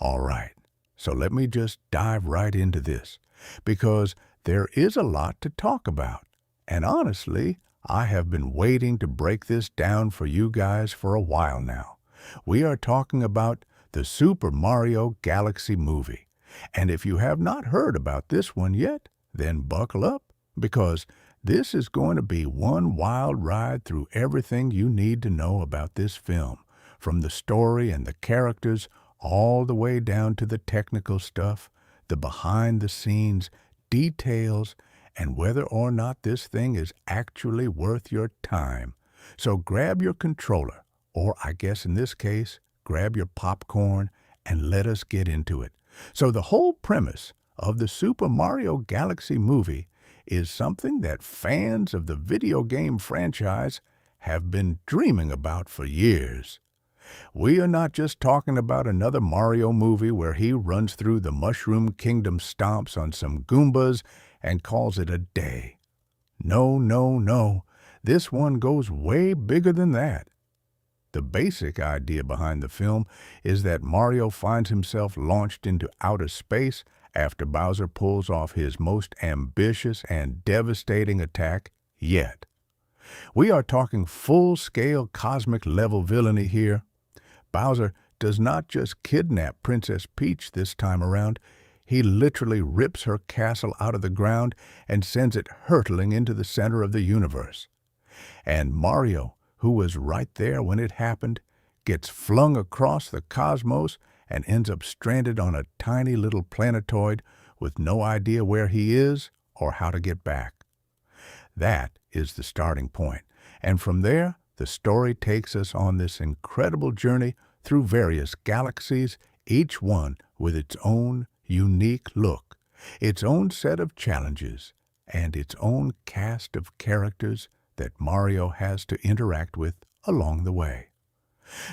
All right, so let me just dive right into this, because there is a lot to talk about. And honestly, I have been waiting to break this down for you guys for a while now. We are talking about the Super Mario Galaxy movie. And if you have not heard about this one yet, then buckle up, because this is going to be one wild ride through everything you need to know about this film, from the story and the characters all the way down to the technical stuff, the behind-the-scenes details, and whether or not this thing is actually worth your time. So grab your controller, or I guess in this case, grab your popcorn, and let us get into it. So the whole premise of the Super Mario Galaxy movie is something that fans of the video game franchise have been dreaming about for years. We are not just talking about another Mario movie where he runs through the Mushroom Kingdom, stomps on some Goombas, and calls it a day. No, no, no. This one goes way bigger than that. The basic idea behind the film is that Mario finds himself launched into outer space after Bowser pulls off his most ambitious and devastating attack yet. We are talking full-scale cosmic-level villainy here. Bowser does not just kidnap Princess Peach this time around. He literally rips her castle out of the ground and sends it hurtling into the center of the universe. And Mario, who was right there when it happened, gets flung across the cosmos and ends up stranded on a tiny little planetoid with no idea where he is or how to get back. That is the starting point, and from there, the story takes us on this incredible journey through various galaxies, each one with its own unique look, its own set of challenges, and its own cast of characters that Mario has to interact with along the way.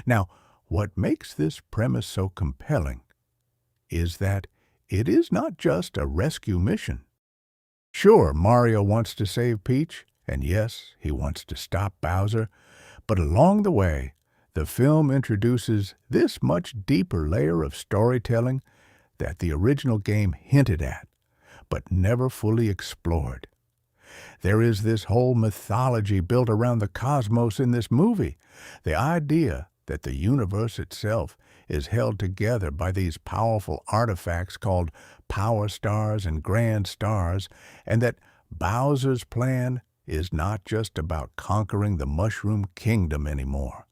Now, what makes this premise so compelling is that it is not just a rescue mission. Sure, Mario wants to save Peach, and yes, he wants to stop Bowser, but along the way, the film introduces this much deeper layer of storytelling that the original game hinted at, but never fully explored. There is this whole mythology built around the cosmos in this movie, the idea that the universe itself is held together by these powerful artifacts called power stars and grand stars, and that Bowser's plan is not just about conquering the Mushroom Kingdom anymore.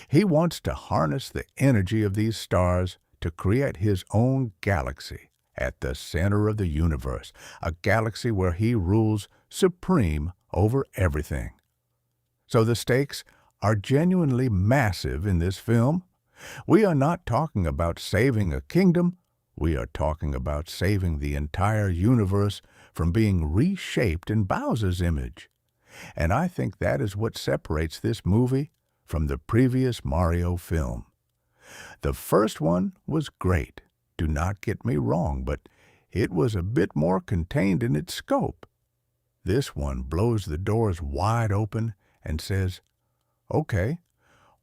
He wants to harness the energy of these stars to create his own galaxy at the center of the universe, a galaxy where he rules supreme over everything. So the stakes are genuinely massive in this film. We are not talking about saving a kingdom. We are talking about saving the entire universe from being reshaped in Bowser's image. And I think that is what separates this movie from the previous Mario film. The first one was great, do not get me wrong, but it was a bit more contained in its scope. This one blows the doors wide open and says, okay,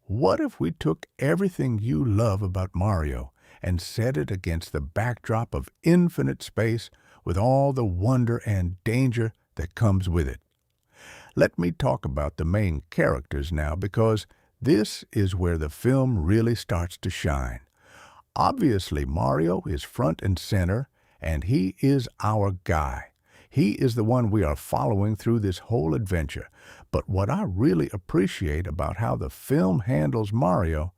what if we took everything you love about Mario and set it against the backdrop of infinite space with all the wonder and danger that comes with it? Let me talk about the main characters now, because this is where the film really starts to shine. Obviously, Mario is front and center, and he is our guy. He is the one we are following through this whole adventure. But what I really appreciate about how the film handles Mario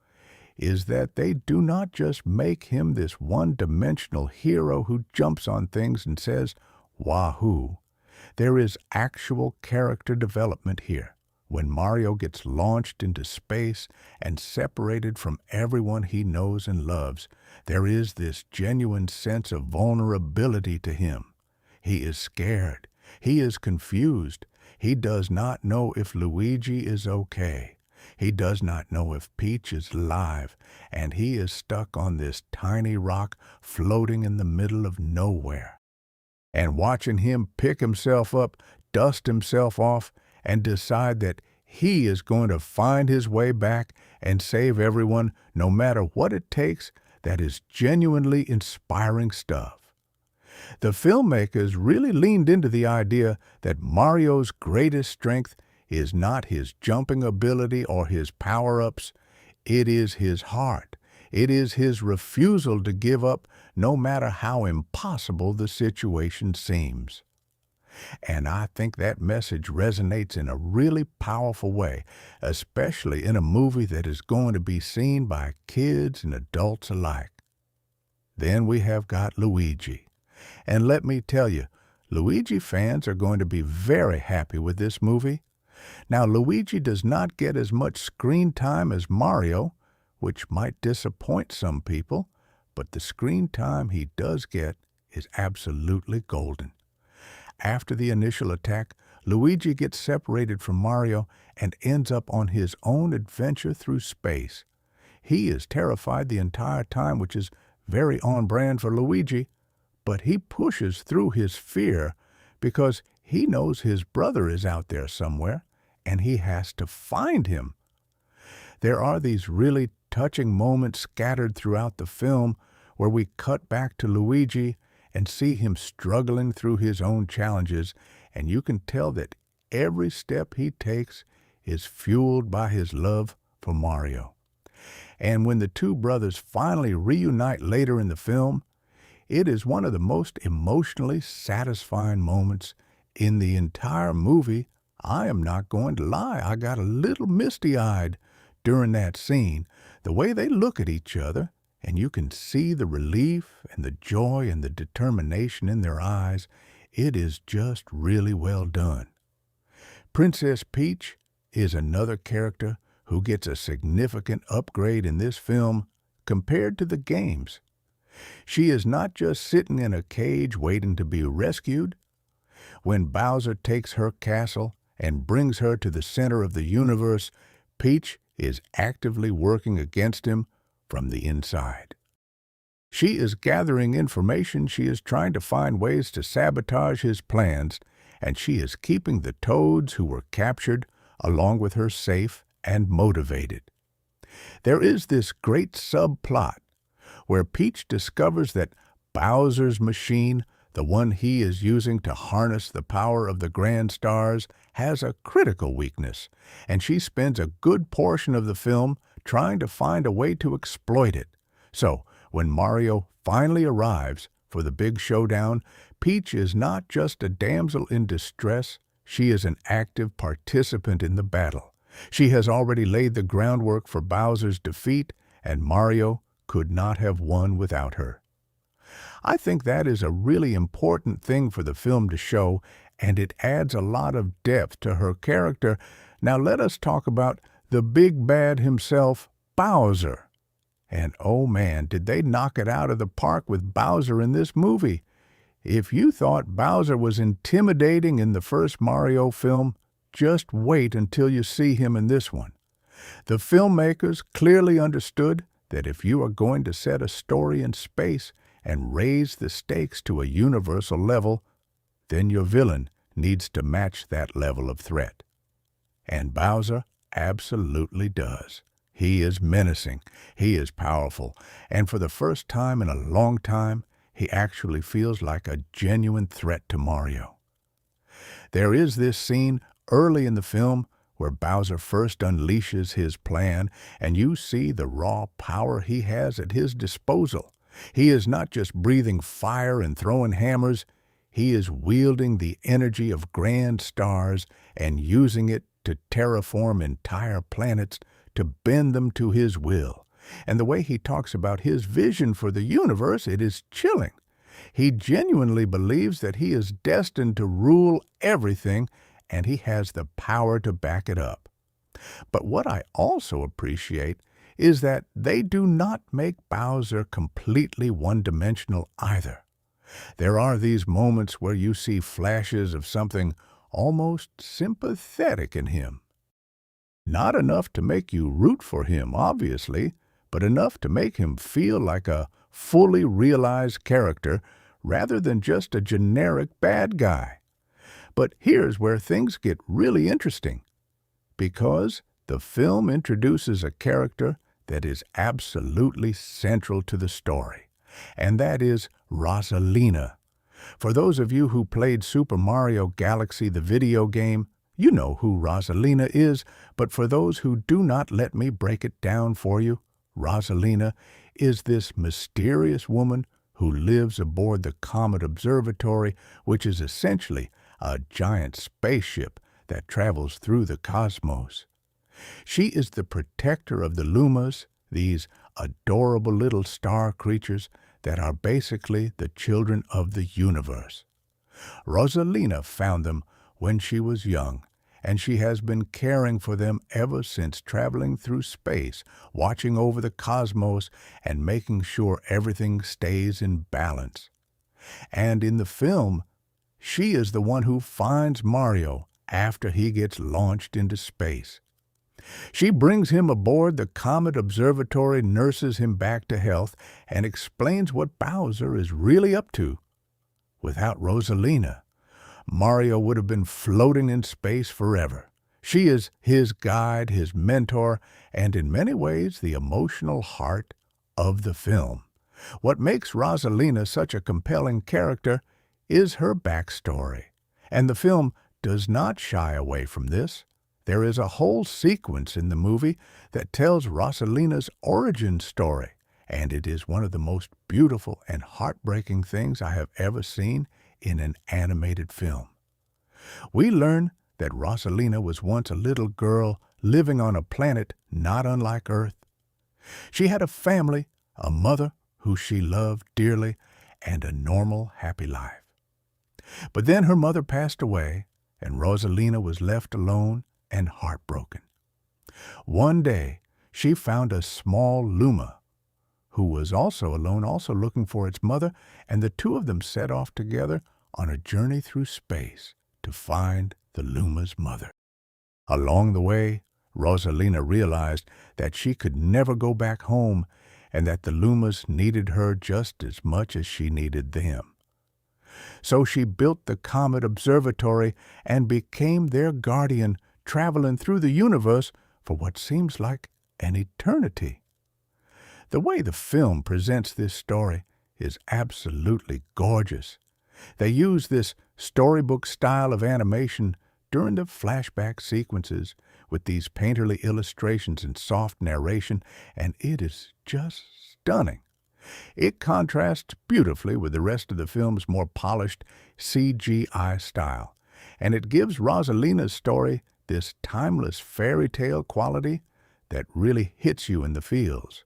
is that they do not just make him this one-dimensional hero who jumps on things and says, wahoo. There is actual character development here. When Mario gets launched into space and separated from everyone he knows and loves, there is this genuine sense of vulnerability to him. He is scared. He is confused. He does not know if Luigi is okay. He does not know if Peach is alive, and he is stuck on this tiny rock floating in the middle of nowhere. And watching him pick himself up, dust himself off, and decide that he is going to find his way back and save everyone no matter what it takes, that is genuinely inspiring stuff. The filmmakers really leaned into the idea that Mario's greatest strength is not his jumping ability or his power-ups. It is his heart. It is his refusal to give up no matter how impossible the situation seems. And I think that message resonates in a really powerful way, especially in a movie that is going to be seen by kids and adults alike. Then we have got Luigi. And let me tell you, Luigi fans are going to be very happy with this movie. Now, Luigi does not get as much screen time as Mario, which might disappoint some people, but the screen time he does get is absolutely golden. After the initial attack, Luigi gets separated from Mario and ends up on his own adventure through space. He is terrified the entire time, which is very on brand for Luigi, but he pushes through his fear because he knows his brother is out there somewhere and he has to find him. There are these really touching moments scattered throughout the film where we cut back to Luigi and see him struggling through his own challenges, and you can tell that every step he takes is fueled by his love for Mario. And when the two brothers finally reunite later in the film, it is one of the most emotionally satisfying moments in the entire movie. I am not going to lie, I got a little misty-eyed during that scene. The way they look at each other, and you can see the relief and the joy and the determination in their eyes, it is just really well done. Princess Peach is another character who gets a significant upgrade in this film compared to the games. She is not just sitting in a cage waiting to be rescued. When Bowser takes her castle and brings her to the center of the universe, Peach is actively working against him from the inside. She is gathering information, she is trying to find ways to sabotage his plans, and she is keeping the Toads who were captured along with her safe and motivated. There is this great subplot where Peach discovers that Bowser's machine, the one he is using to harness the power of the grand stars, has a critical weakness, and she spends a good portion of the film trying to find a way to exploit it. So, when Mario finally arrives for the big showdown, Peach is not just a damsel in distress, she is an active participant in the battle. She has already laid the groundwork for Bowser's defeat, and Mario could not have won without her. I think that is a really important thing for the film to show, and it adds a lot of depth to her character. Now let us talk about the big bad himself, Bowser. And oh man, did they knock it out of the park with Bowser in this movie. If you thought Bowser was intimidating in the first Mario film, just wait until you see him in this one. The filmmakers clearly understood that if you are going to set a story in space and raise the stakes to a universal level, then your villain needs to match that level of threat. And Bowser absolutely does. He is menacing, he is powerful, and for the first time in a long time, he actually feels like a genuine threat to Mario. There is this scene early in the film where Bowser first unleashes his plan, and you see the raw power he has at his disposal. He is not just breathing fire and throwing hammers, he is wielding the energy of grand stars and using it to terraform entire planets, to bend them to his will. And the way he talks about his vision for the universe, it is chilling. He genuinely believes that he is destined to rule everything, and he has the power to back it up. But what I also appreciate is that they do not make Bowser completely one-dimensional either. There are these moments where you see flashes of something almost sympathetic in him. Not enough to make you root for him, obviously, but enough to make him feel like a fully realized character rather than just a generic bad guy. But here's where things get really interesting, because the film introduces a character that is absolutely central to the story, and that is Rosalina. For those of you who played Super Mario Galaxy, the video game, you know who Rosalina is, but for those who do not, let me break it down for you. Rosalina is this mysterious woman who lives aboard the Comet Observatory, which is essentially a giant spaceship that travels through the cosmos. She is the protector of the Lumas, these adorable little star creatures that are basically the children of the universe. Rosalina found them when she was young, and she has been caring for them ever since, traveling through space, watching over the cosmos, and making sure everything stays in balance. And in the film, she is the one who finds Mario after he gets launched into space. She brings him aboard the Comet Observatory, nurses him back to health, and explains what Bowser is really up to. Without Rosalina, Mario would have been floating in space forever. She is his guide, his mentor, and in many ways the emotional heart of the film. What makes Rosalina such a compelling character is her backstory, and the film does not shy away from this. There is a whole sequence in the movie that tells Rosalina's origin story, and it is one of the most beautiful and heartbreaking things I have ever seen in an animated film. We learn that Rosalina was once a little girl living on a planet not unlike Earth. She had a family, a mother who she loved dearly, and a normal, happy life. But then her mother passed away, and Rosalina was left alone and heartbroken. One day, she found a small Luma, who was also alone, also looking for its mother, and the two of them set off together on a journey through space to find the Luma's mother. Along the way, Rosalina realized that she could never go back home and that the Lumas needed her just as much as she needed them. So she built the Comet Observatory and became their guardian, traveling through the universe for what seems like an eternity. The way the film presents this story is absolutely gorgeous. They use this storybook style of animation during the flashback sequences with these painterly illustrations and soft narration, and it is just stunning. It contrasts beautifully with the rest of the film's more polished CGI style, and it gives Rosalina's story this timeless fairy tale quality that really hits you in the feels.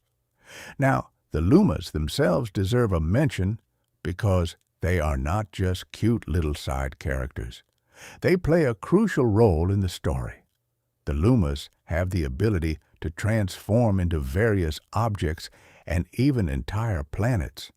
Now, the Lumas themselves deserve a mention because they are not just cute little side characters. They play a crucial role in the story. The Lumas have the ability to transform into various objects and even entire planets.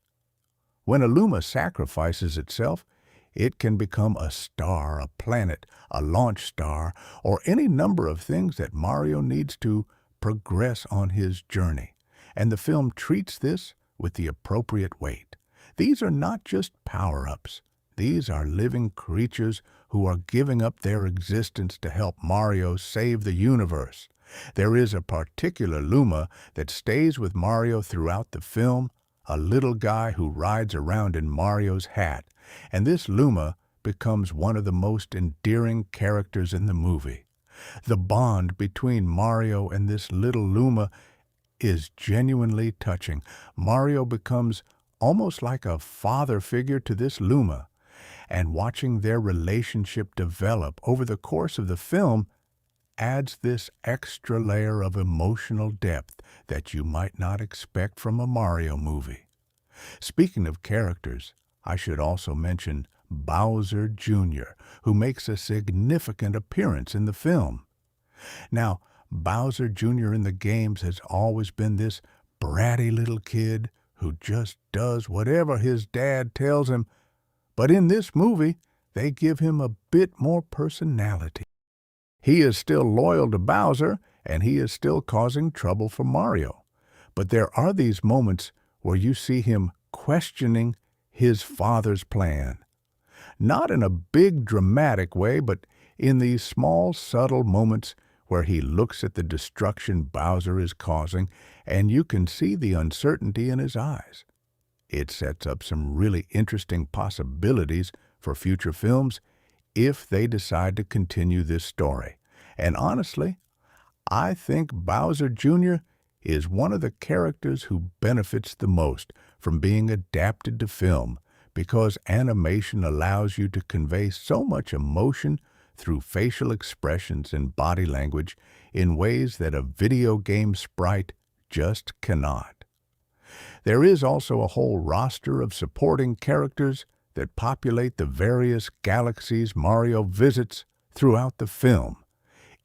When a Luma sacrifices itself, it can become a star, a planet, a launch star, or any number of things that Mario needs to progress on his journey. And the film treats this with the appropriate weight. These are not just power-ups. These are living creatures who are giving up their existence to help Mario save the universe. There is a particular Luma that stays with Mario throughout the film, a little guy who rides around in Mario's hat, and this Luma becomes one of the most endearing characters in the movie. The bond between Mario and this little Luma is genuinely touching. Mario becomes almost like a father figure to this Luma, and watching their relationship develop over the course of the film adds this extra layer of emotional depth that you might not expect from a Mario movie. Speaking of characters, I should also mention Bowser Jr., who makes a significant appearance in the film. Now, Bowser Jr. in the games has always been this bratty little kid who just does whatever his dad tells him, but in this movie, they give him a bit more personality. He is still loyal to Bowser, and he is still causing trouble for Mario. But there are these moments where you see him questioning his father's plan. Not in a big dramatic way, but in these small, subtle moments where he looks at the destruction Bowser is causing, and you can see the uncertainty in his eyes. It sets up some really interesting possibilities for future films if they decide to continue this story. And honestly, I think Bowser Jr. is one of the characters who benefits the most from being adapted to film because animation allows you to convey so much emotion through facial expressions and body language in ways that a video game sprite just cannot. There is also a whole roster of supporting characters that populate the various galaxies Mario visits throughout the film.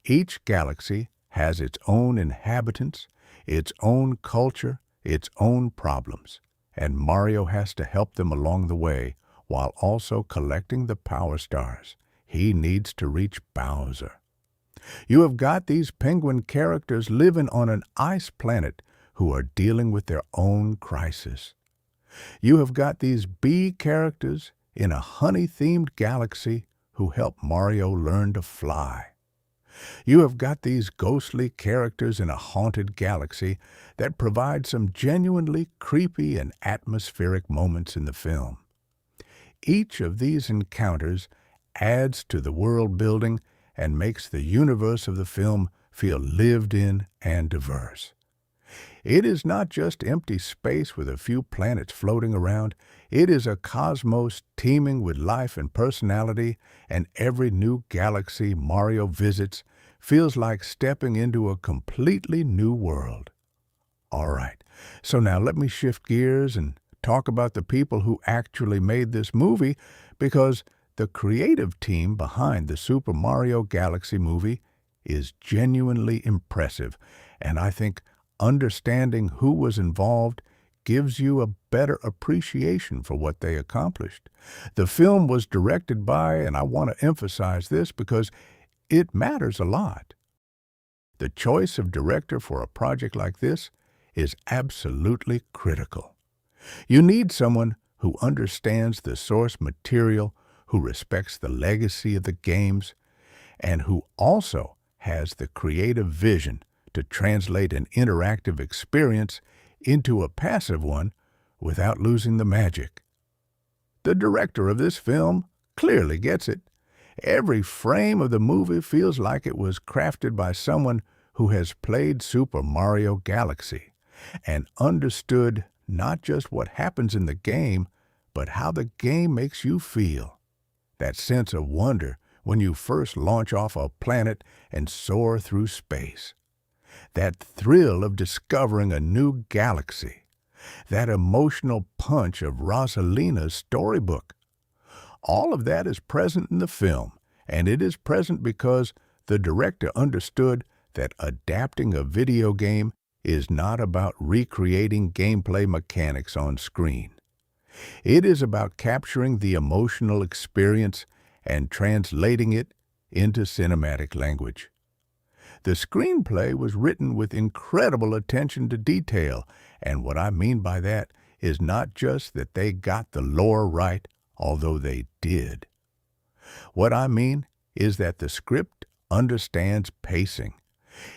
Each galaxy has its own inhabitants, its own culture, its own problems, and Mario has to help them along the way while also collecting the power stars he needs to reach Bowser. You have got these penguin characters living on an ice planet who are dealing with their own crisis. You have got these bee characters in a honey-themed galaxy who help Mario learn to fly. You have got these ghostly characters in a haunted galaxy that provide some genuinely creepy and atmospheric moments in the film. Each of these encounters adds to the world building and makes the universe of the film feel lived in and diverse. It is not just empty space with a few planets floating around. It is a cosmos teeming with life and personality, and every new galaxy Mario visits feels like stepping into a completely new world. All right, so now let me shift gears and talk about the people who actually made this movie, because the creative team behind the Super Mario Galaxy movie is genuinely impressive, and I think understanding who was involved gives you a better appreciation for what they accomplished. The film was directed by, and I want to emphasize this because it matters a lot. The choice of director for a project like this is absolutely critical. You need someone who understands the source material, who respects the legacy of the games, and who also has the creative vision to translate an interactive experience into a passive one without losing the magic. The director of this film clearly gets it. Every frame of the movie feels like it was crafted by someone who has played Super Mario Galaxy and understood not just what happens in the game, but how the game makes you feel. That sense of wonder when you first launch off a planet and soar through space. That thrill of discovering a new galaxy. That emotional punch of Rosalina's storybook. All of that is present in the film, and it is present because the director understood that adapting a video game is not about recreating gameplay mechanics on screen. It is about capturing the emotional experience and translating it into cinematic language. The screenplay was written with incredible attention to detail, and what I mean by that is not just that they got the lore right, although they did. What I mean is that the script understands pacing.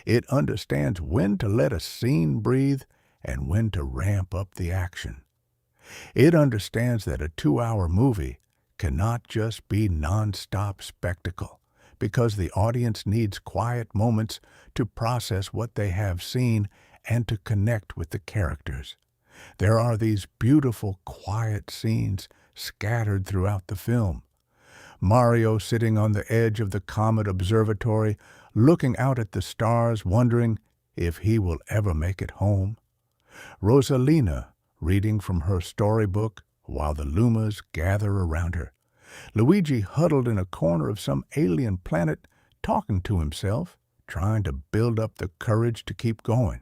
It understands when to let a scene breathe and when to ramp up the action. It understands that a 2-hour movie cannot just be non-stop spectacle, because the audience needs quiet moments to process what they have seen and to connect with the characters. There are these beautiful, quiet scenes scattered throughout the film. Mario sitting on the edge of the Comet Observatory, looking out at the stars, wondering if he will ever make it home. Rosalina reading from her storybook while the Lumas gather around her. Luigi huddled in a corner of some alien planet, talking to himself, trying to build up the courage to keep going.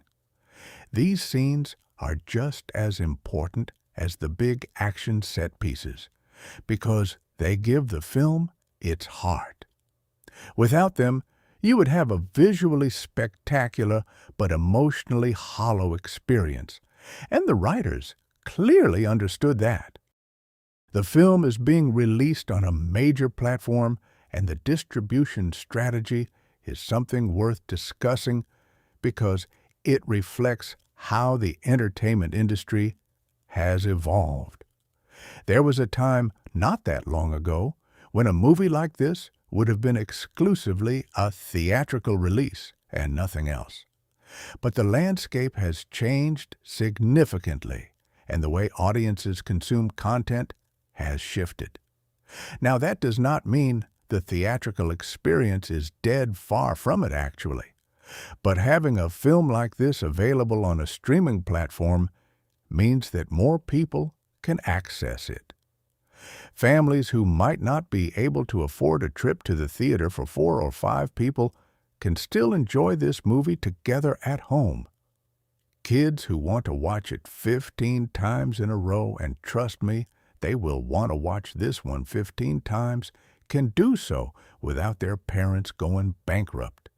These scenes are just as important as the big action set pieces, because they give the film its heart. Without them, you would have a visually spectacular but emotionally hollow experience, and the writers clearly understood that. The film is being released on a major platform, and the distribution strategy is something worth discussing because it reflects how the entertainment industry has evolved. There was a time not that long ago when a movie like this would have been exclusively a theatrical release and nothing else. But the landscape has changed significantly, and the way audiences consume content has shifted. Now, that does not mean the theatrical experience is dead, far from it, actually. But having a film like this available on a streaming platform means that more people can access it. Families who might not be able to afford a trip to the theater for 4 or 5 people can still enjoy this movie together at home. Kids who want to watch it 15 times in a row, and trust me, they will want to watch this one 15 times, can do so without their parents going bankrupt.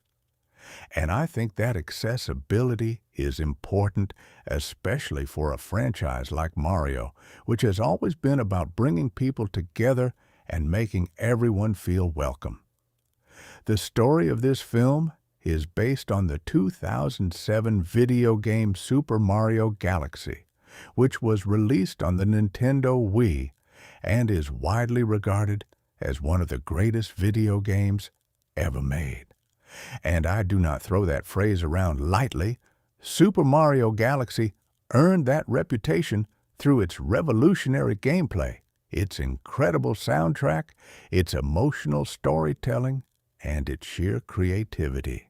And I think that accessibility is important, especially for a franchise like Mario, which has always been about bringing people together and making everyone feel welcome. The story of this film is based on the 2007 video game Super Mario Galaxy, which was released on the Nintendo Wii and is widely regarded as one of the greatest video games ever made. And I do not throw that phrase around lightly. Super Mario Galaxy earned that reputation through its revolutionary gameplay, its incredible soundtrack, its emotional storytelling, and its sheer creativity.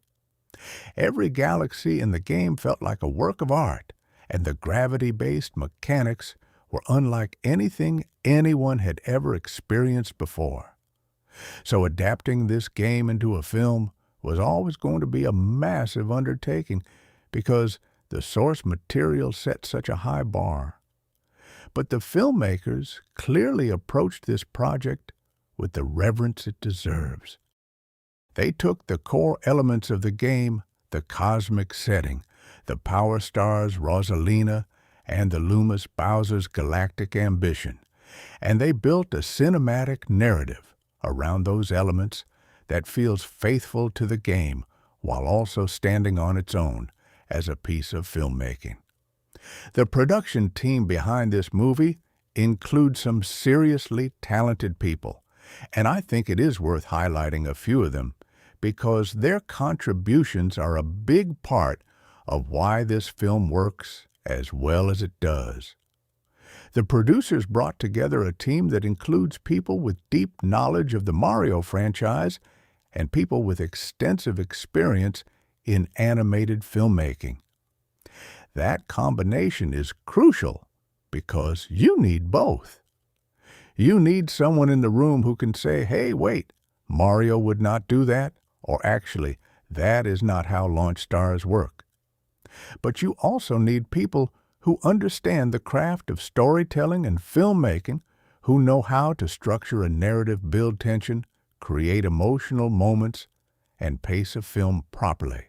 Every galaxy in the game felt like a work of art, and the gravity-based mechanics were unlike anything anyone had ever experienced before. So adapting this game into a film was always going to be a massive undertaking because the source material set such a high bar. But the filmmakers clearly approached this project with the reverence it deserves. They took the core elements of the game, the cosmic setting, the power stars Rosalina, and the Loomis Bowser's galactic ambition, and they built a cinematic narrative around those elements that feels faithful to the game while also standing on its own as a piece of filmmaking. The production team behind this movie includes some seriously talented people, and I think it is worth highlighting a few of them because their contributions are a big part of why this film works as well as it does. The producers brought together a team that includes people with deep knowledge of the Mario franchise and people with extensive experience in animated filmmaking. That combination is crucial because you need both. You need someone in the room who can say, hey, wait, Mario would not do that, or actually, that is not how launch stars work. But you also need people who understand the craft of storytelling and filmmaking, who know how to structure a narrative, build tension, create emotional moments, and pace a film properly.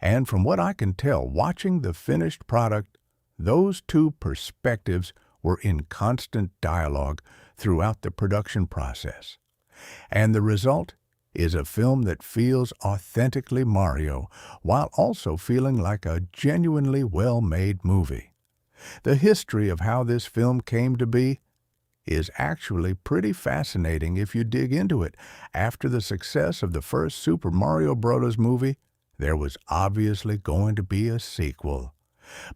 And from what I can tell, watching the finished product, those two perspectives were in constant dialogue throughout the production process. And the result is a film that feels authentically Mario, while also feeling like a genuinely well-made movie. The history of how this film came to be is actually pretty fascinating if you dig into it. After the success of the first Super Mario Bros. Movie, there was obviously going to be a sequel.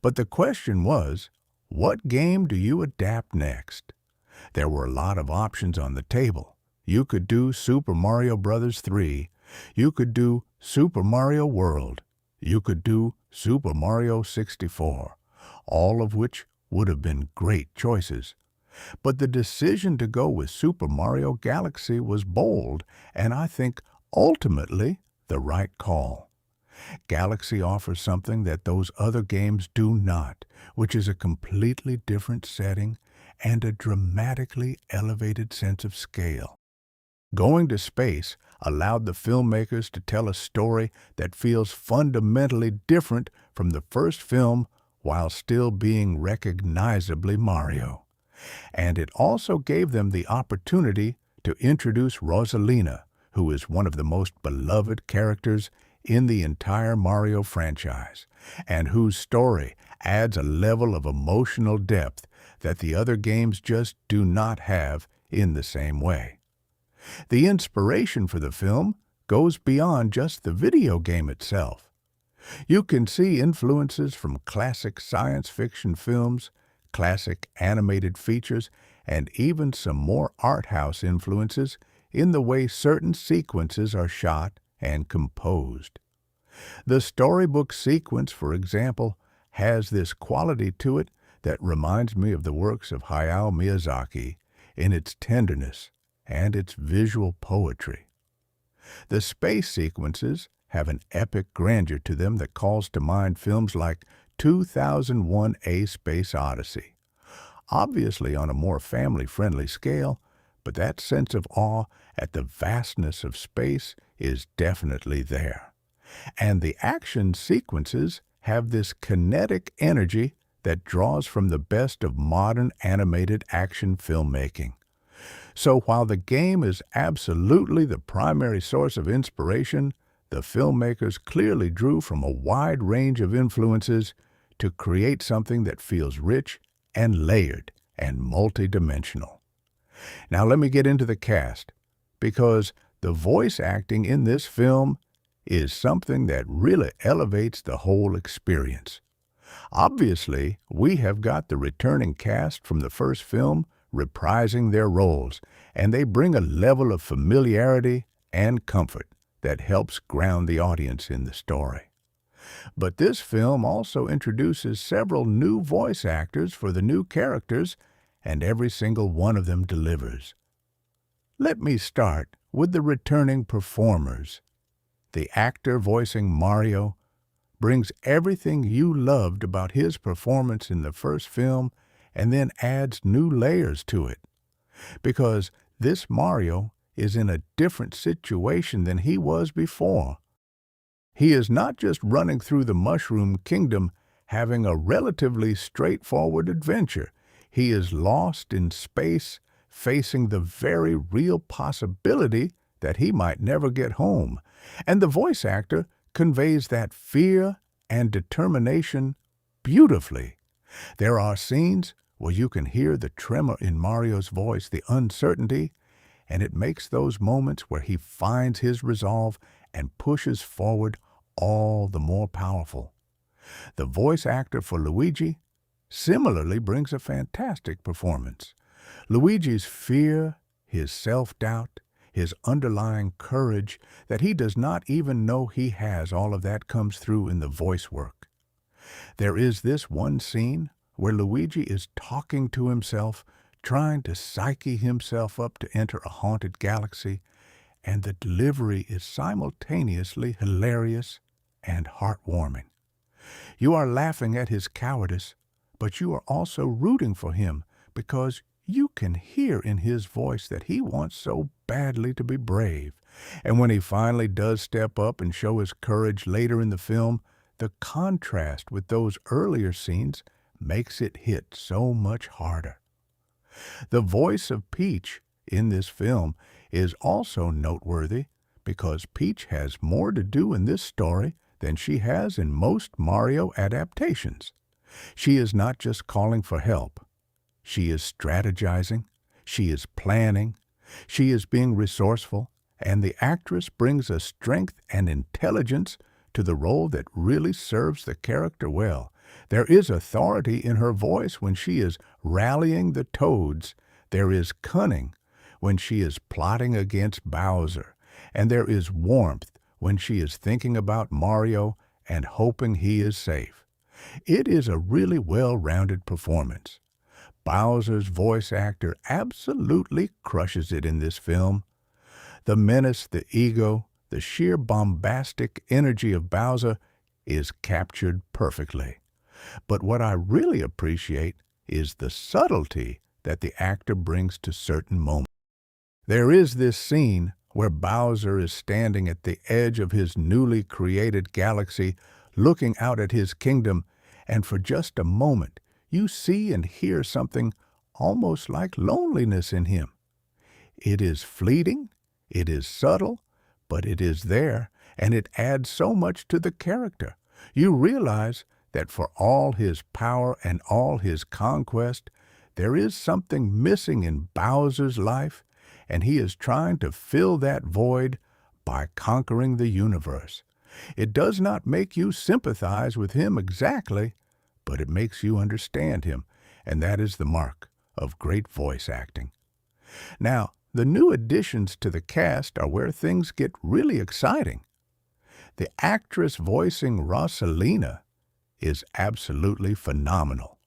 But the question was, what game do you adapt next? There were a lot of options on the table. You could do Super Mario Bros. 3. You could do Super Mario World. You could do Super Mario 64, all of which would have been great choices. But the decision to go with Super Mario Galaxy was bold, and I think ultimately the right call. Galaxy offers something that those other games do not, which is a completely different setting and a dramatically elevated sense of scale. Going to space allowed the filmmakers to tell a story that feels fundamentally different from the first film while still being recognizably Mario. And it also gave them the opportunity to introduce Rosalina, who is one of the most beloved characters in the entire Mario franchise, and whose story adds a level of emotional depth that the other games just do not have in the same way. The inspiration for the film goes beyond just the video game itself. You can see influences from classic science fiction films, classic animated features, and even some more art house influences in the way certain sequences are shot and composed. The storybook sequence, for example, has this quality to it that reminds me of the works of Hayao Miyazaki in its tenderness and its visual poetry. The space sequences have an epic grandeur to them that calls to mind films like 2001: A Space Odyssey. Obviously on a more family-friendly scale, but that sense of awe at the vastness of space is definitely there. And the action sequences have this kinetic energy that draws from the best of modern animated action filmmaking. So while the game is absolutely the primary source of inspiration, the filmmakers clearly drew from a wide range of influences to create something that feels rich and layered and multidimensional. Now let me get into the cast, because the voice acting in this film is something that really elevates the whole experience. Obviously, we have got the returning cast from the first film reprising their roles, and they bring a level of familiarity and comfort that helps ground the audience in the story. But this film also introduces several new voice actors for the new characters, and every single one of them delivers. Let me start with the returning performers. The actor voicing Mario brings everything you loved about his performance in the first film and then adds new layers to it. Because this Mario is in a different situation than he was before. He is not just running through the Mushroom Kingdom having a relatively straightforward adventure. He is lost in space, facing the very real possibility that he might never get home. And the voice actor conveys that fear and determination beautifully. There are scenes where you can hear the tremor in Mario's voice, the uncertainty, and it makes those moments where he finds his resolve and pushes forward all the more powerful. The voice actor for Luigi similarly brings a fantastic performance. Luigi's fear, his self-doubt, his underlying courage that he does not even know he has, all of that comes through in the voice work. There is this one scene where Luigi is talking to himself, trying to psyche himself up to enter a haunted galaxy, and the delivery is simultaneously hilarious and heartwarming. You are laughing at his cowardice, but you are also rooting for him because you can hear in his voice that he wants so badly to be brave. And when he finally does step up and show his courage later in the film, the contrast with those earlier scenes makes it hit so much harder. The voice of Peach in this film is also noteworthy because Peach has more to do in this story than she has in most Mario adaptations. She is not just calling for help. She is strategizing, she is planning, she is being resourceful, and the actress brings a strength and intelligence to the role that really serves the character well. There is authority in her voice when she is rallying the Toads. There is cunning when she is plotting against Bowser. And there is warmth when she is thinking about Mario and hoping he is safe. It is a really well-rounded performance. Bowser's voice actor absolutely crushes it in this film. The menace, the ego, the sheer bombastic energy of Bowser is captured perfectly. But what I really appreciate is the subtlety that the actor brings to certain moments. There is this scene where Bowser is standing at the edge of his newly created galaxy, looking out at his kingdom, and for just a moment, you see and hear something almost like loneliness in him. It is fleeting, It is subtle, but it is there, and it adds so much to the character. You realize that for all his power and all his conquest, there is something missing in Bowser's life, and he is trying to fill that void by conquering the universe. It does not make you sympathize with him exactly, but it makes you understand him, and that is the mark of great voice acting. Now, the new additions to the cast are where things get really exciting. The actress voicing Rosalina is absolutely phenomenal.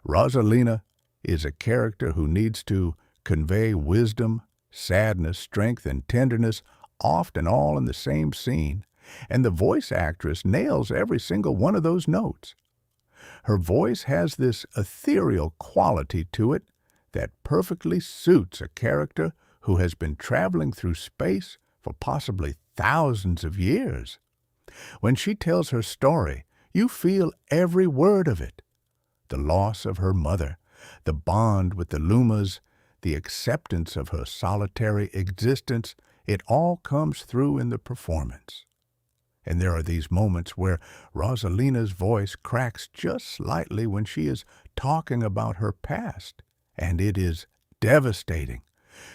Rosalina is a character who needs to convey wisdom, sadness, strength, and tenderness, often all in the same scene, and the voice actress nails every single one of those notes. Her voice has this ethereal quality to it that perfectly suits a character who has been traveling through space for possibly thousands of years. When she tells her story, you feel every word of it. The loss of her mother, the bond with the Lumas, the acceptance of her solitary existence, it all comes through in the performance. And there are these moments where Rosalina's voice cracks just slightly when she is talking about her past, and it is devastating.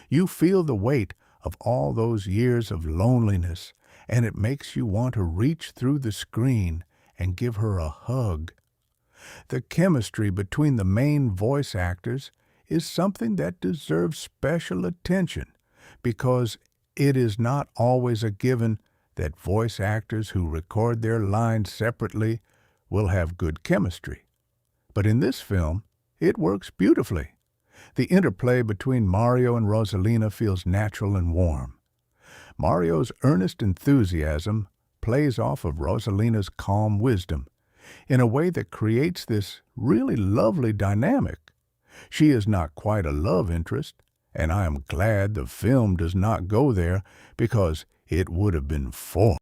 You feel the weight of all those years of loneliness, and it makes you want to reach through the screen and give her a hug. The chemistry between the main voice actors is something that deserves special attention because it is not always a given that voice actors who record their lines separately will have good chemistry. But in this film, it works beautifully. The interplay between Mario and Rosalina feels natural and warm. Mario's earnest enthusiasm plays off of Rosalina's calm wisdom in a way that creates this really lovely dynamic. She is not quite a love interest, and I am glad the film does not go there because it would have been forced.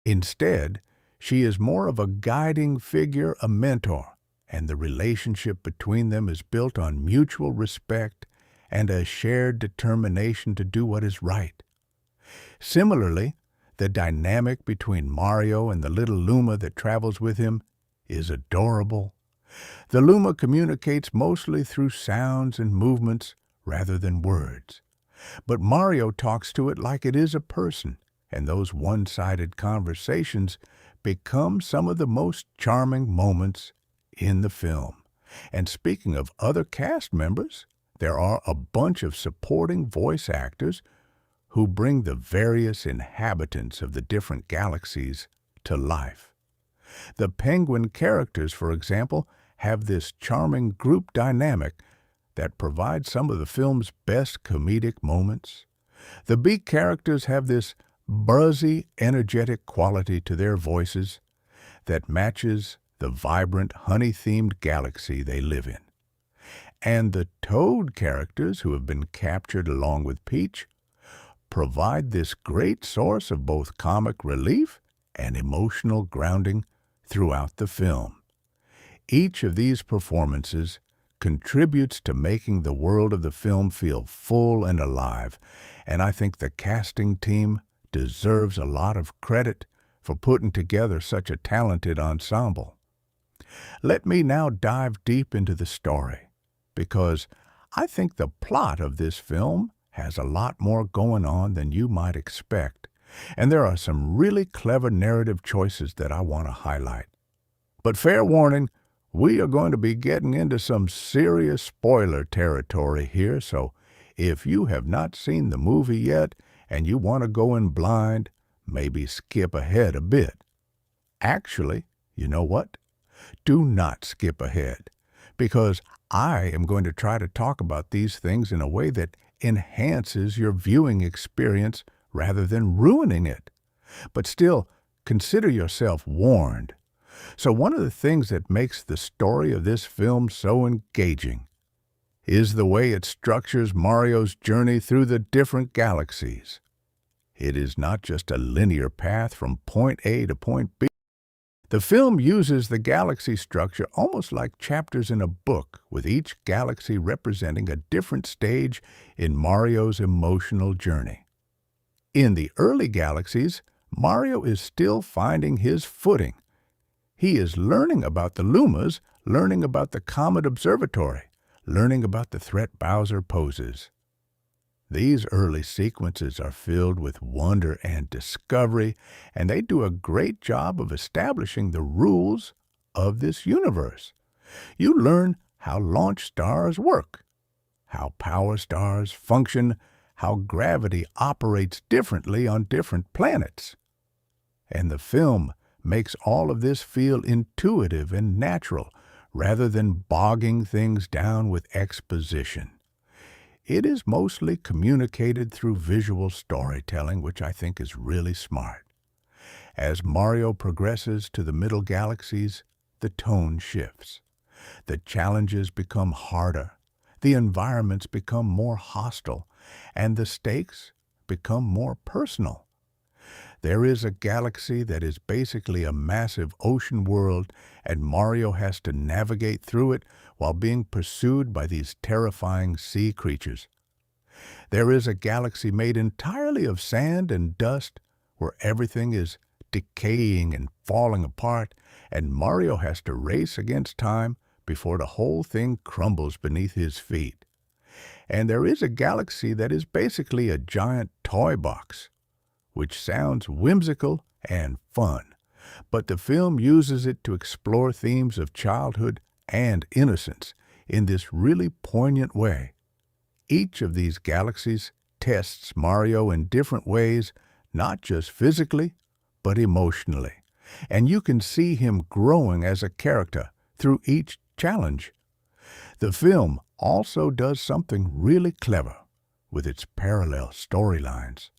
Instead, she is more of a guiding figure, a mentor, and the relationship between them is built on mutual respect and a shared determination to do what is right. Similarly, the dynamic between Mario and the little Luma that travels with him is adorable. The Luma communicates mostly through sounds and movements rather than words. But Mario talks to it like it is a person, and those one-sided conversations become some of the most charming moments in the film. And speaking of other cast members, there are a bunch of supporting voice actors who bring the various inhabitants of the different galaxies to life. The penguin characters, for example, have this charming group dynamic that provides some of the film's best comedic moments. The bee characters have this buzzy, energetic quality to their voices that matches the vibrant, honey-themed galaxy they live in. And the toad characters, who have been captured along with Peach, provide this great source of both comic relief and emotional grounding throughout the film. Each of these performances contributes to making the world of the film feel full and alive, and I think the casting team deserves a lot of credit for putting together such a talented ensemble. Let me now dive deep into the story, because I think the plot of this film has a lot more going on than you might expect, and there are some really clever narrative choices that I want to highlight. But fair warning, we are going to be getting into some serious spoiler territory here, so if you have not seen the movie yet and you want to go in blind, maybe skip ahead a bit. Actually, you know what? Do not skip ahead, because I am going to try to talk about these things in a way that enhances your viewing experience rather than ruining it. But still, consider yourself warned. So one of the things that makes the story of this film so engaging is the way it structures Mario's journey through the different galaxies. It is not just a linear path from point A to point B. The film uses the galaxy structure almost like chapters in a book, with each galaxy representing a different stage in Mario's emotional journey. In the early galaxies, Mario is still finding his footing. He is learning about the Lumas, learning about the Comet Observatory, learning about the threat Bowser poses. These early sequences are filled with wonder and discovery, and they do a great job of establishing the rules of this universe. You learn how launch stars work, how power stars function, how gravity operates differently on different planets. And the film makes all of this feel intuitive and natural, rather than bogging things down with exposition. It is mostly communicated through visual storytelling, which I think is really smart. As Mario progresses to the middle galaxies, the tone shifts. The challenges become harder, the environments become more hostile, and the stakes become more personal. There is a galaxy that is basically a massive ocean world, and Mario has to navigate through it while being pursued by these terrifying sea creatures. There is a galaxy made entirely of sand and dust, where everything is decaying and falling apart, and Mario has to race against time before the whole thing crumbles beneath his feet. And there is a galaxy that is basically a giant toy box, which sounds whimsical and fun, but the film uses it to explore themes of childhood and innocence in this really poignant way. Each of these galaxies tests Mario in different ways, not just physically, but emotionally, and you can see him growing as a character through each challenge. The film also does something really clever with its parallel storylines.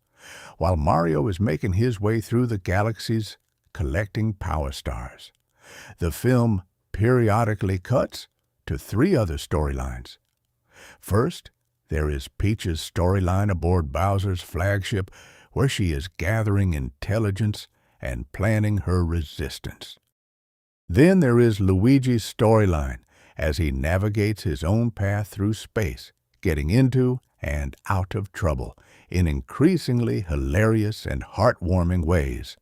While Mario is making his way through the galaxies, collecting power stars, the film periodically cuts to 3 other storylines. First, there is Peach's storyline aboard Bowser's flagship, where she is gathering intelligence and planning her resistance. Then there is Luigi's storyline as he navigates his own path through space, getting into and out of trouble in increasingly hilarious and heartwarming ways.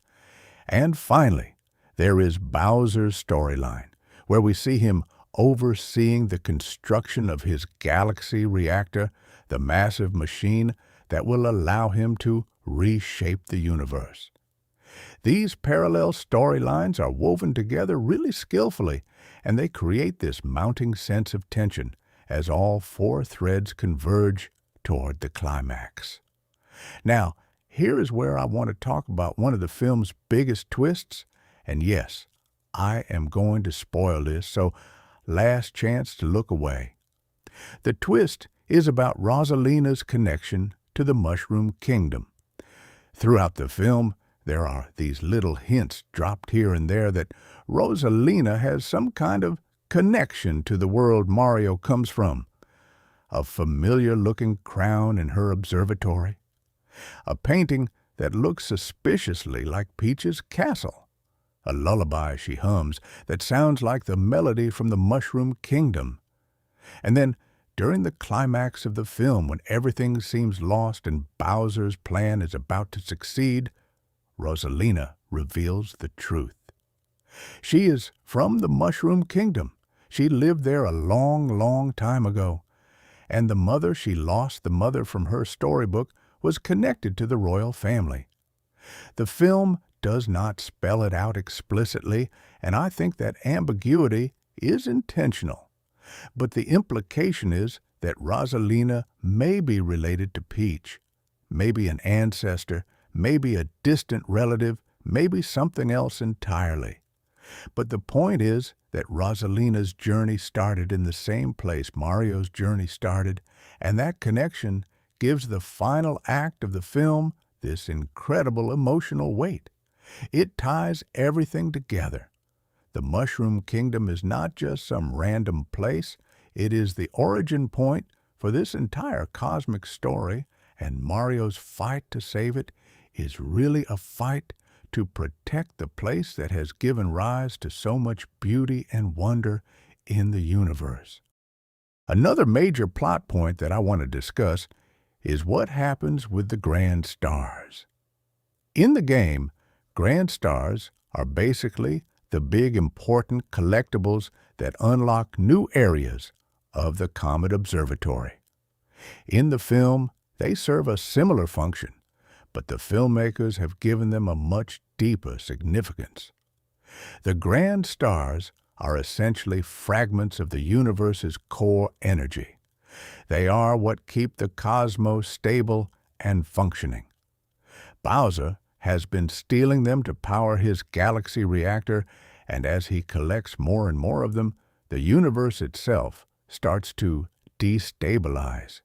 And finally, there is Bowser's storyline, where we see him overseeing the construction of his galaxy reactor, the massive machine that will allow him to reshape the universe. These parallel storylines are woven together really skillfully, and they create this mounting sense of tension as all 4 threads converge toward the climax. Now, here is where I want to talk about one of the film's biggest twists, and yes, I am going to spoil this, so last chance to look away. The twist is about Rosalina's connection to the Mushroom Kingdom. Throughout the film, there are these little hints dropped here and there that Rosalina has some kind of connection to the world Mario comes from. A familiar-looking crown in her observatory. A painting that looks suspiciously like Peach's castle. A lullaby she hums that sounds like the melody from the Mushroom Kingdom. And then, during the climax of the film, when everything seems lost and Bowser's plan is about to succeed, Rosalina reveals the truth. She is from the Mushroom Kingdom. She lived there a long, long time ago. And the mother she lost, the mother from her storybook, was connected to the royal family. The film does not spell it out explicitly, and I think that ambiguity is intentional. But the implication is that Rosalina may be related to Peach, maybe an ancestor, maybe a distant relative, maybe something else entirely. But the point is that Rosalina's journey started in the same place Mario's journey started, and that connection gives the final act of the film this incredible emotional weight. It ties everything together. The Mushroom Kingdom is not just some random place. It is the origin point for this entire cosmic story, and Mario's fight to save it is really a fight to protect the place that has given rise to so much beauty and wonder in the universe. Another major plot point that I want to discuss is what happens with the grand stars. In the game, grand stars are basically the big important collectibles that unlock new areas of the Comet Observatory. In the film, they serve a similar function, but the filmmakers have given them a much deeper significance. The grand stars are essentially fragments of the universe's core energy. They are what keep the cosmos stable and functioning. Bowser has been stealing them to power his galaxy reactor, and as he collects more and more of them, the universe itself starts to destabilize.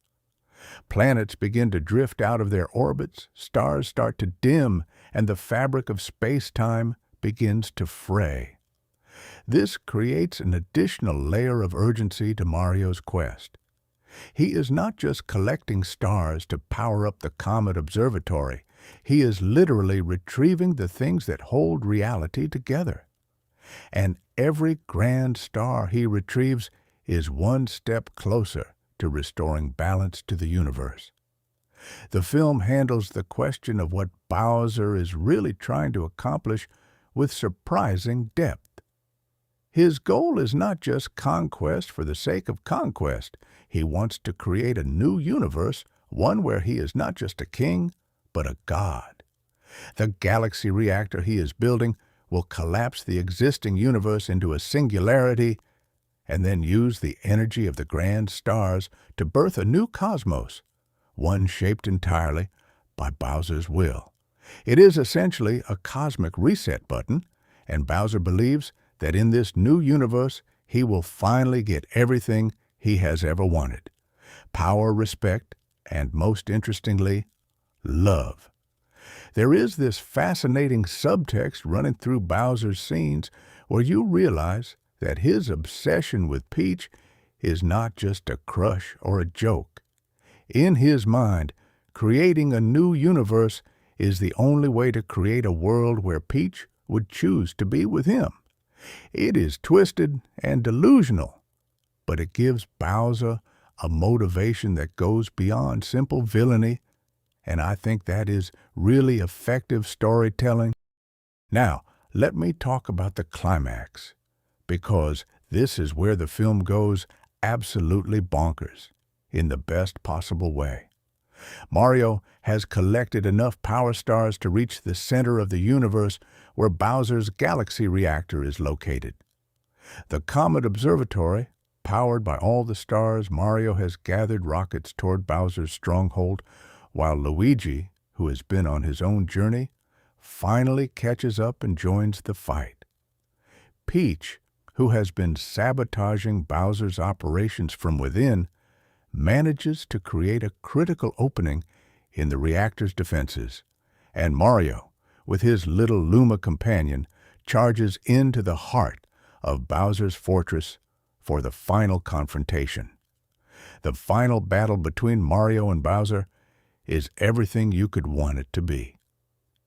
Planets begin to drift out of their orbits, stars start to dim, and the fabric of space-time begins to fray. This creates an additional layer of urgency to Mario's quest. He is not just collecting stars to power up the Comet Observatory. He is literally retrieving the things that hold reality together. And every grand star he retrieves is one step closer to restoring balance to the universe. The film handles the question of what Bowser is really trying to accomplish with surprising depth. His goal is not just conquest for the sake of conquest. He wants to create a new universe, one where he is not just a king, but a god. The galaxy reactor he is building will collapse the existing universe into a singularity and then use the energy of the grand stars to birth a new cosmos, one shaped entirely by Bowser's will. It is essentially a cosmic reset button, and Bowser believes that in this new universe he will finally get everything he has ever wanted: power, respect, and most interestingly, love. There is this fascinating subtext running through Bowser's scenes where you realize that his obsession with Peach is not just a crush or a joke. In his mind, creating a new universe is the only way to create a world where Peach would choose to be with him. It is twisted and delusional, but it gives Bowser a motivation that goes beyond simple villainy, and I think that is really effective storytelling. Now, let me talk about the climax, because this is where the film goes absolutely bonkers, in the best possible way. Mario has collected enough power stars to reach the center of the universe where Bowser's galaxy reactor is located. The Comet Observatory, powered by all the stars Mario has gathered, rockets toward Bowser's stronghold, while Luigi, who has been on his own journey, finally catches up and joins the fight. Peach, who has been sabotaging Bowser's operations from within, manages to create a critical opening in the reactor's defenses, and Mario, with his little Luma companion, charges into the heart of Bowser's fortress for the final confrontation. The final battle between Mario and Bowser is everything you could want it to be.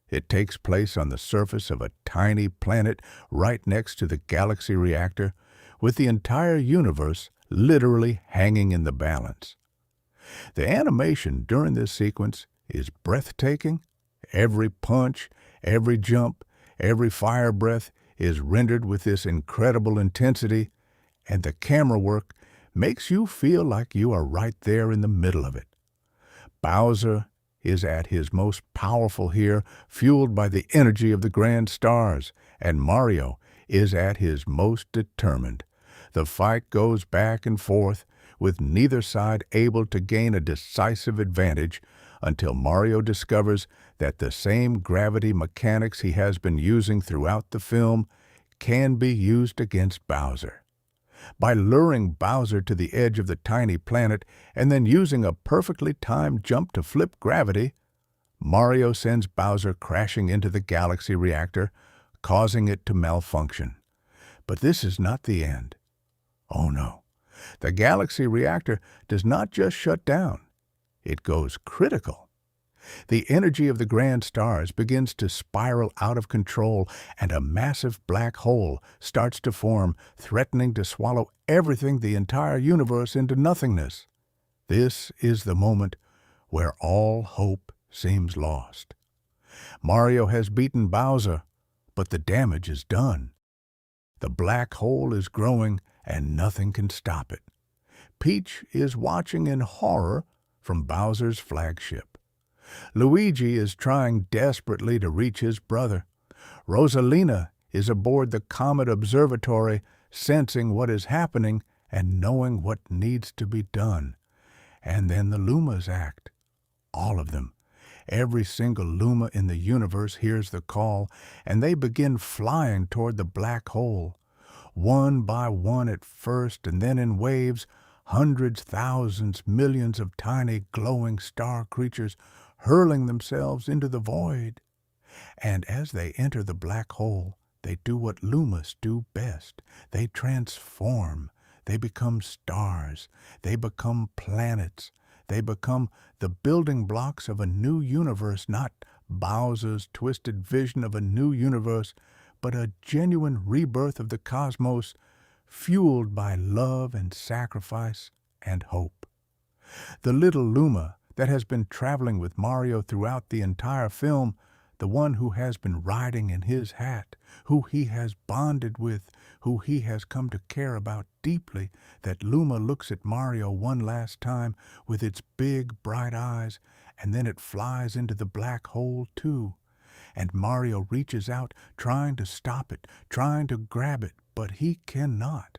It takes place on the surface of a tiny planet right next to the galaxy reactor, with the entire universe literally hanging in the balance. The animation during this sequence is breathtaking. Every punch, every jump, every fire breath is rendered with this incredible intensity, and the camera work makes you feel like you are right there in the middle of it. Bowser is at his most powerful here, fueled by the energy of the grand stars, and Mario is at his most determined. The fight goes back and forth, with neither side able to gain a decisive advantage until Mario discovers that the same gravity mechanics he has been using throughout the film can be used against Bowser. By luring Bowser to the edge of the tiny planet and then using a perfectly timed jump to flip gravity, Mario sends Bowser crashing into the galaxy reactor, causing it to malfunction. But this is not the end. Oh no, the galaxy reactor does not just shut down, it goes critical. The energy of the grand stars begins to spiral out of control, and a massive black hole starts to form, threatening to swallow everything, the entire universe, into nothingness. This is the moment where all hope seems lost. Mario has beaten Bowser, but the damage is done. The black hole is growing and nothing can stop it. Peach is watching in horror from Bowser's flagship. Luigi is trying desperately to reach his brother. Rosalina is aboard the Comet Observatory, sensing what is happening and knowing what needs to be done. And then the Lumas act. All of them. Every single Luma in the universe hears the call, and they begin flying toward the black hole. One by one at first, and then in waves, hundreds, thousands, millions of tiny glowing star creatures hurling themselves into the void. And as they enter the black hole, they do what Lumas do best. They transform. They become stars. They become planets. They become the building blocks of a new universe, not Bowser's twisted vision of a new universe, but a genuine rebirth of the cosmos, fueled by love and sacrifice and hope. The little Luma that has been traveling with Mario throughout the entire film, the one who has been riding in his hat, who he has bonded with, who he has come to care about deeply, that Luma looks at Mario one last time with its big, bright eyes, and then it flies into the black hole too. And Mario reaches out, trying to stop it, trying to grab it, but he cannot.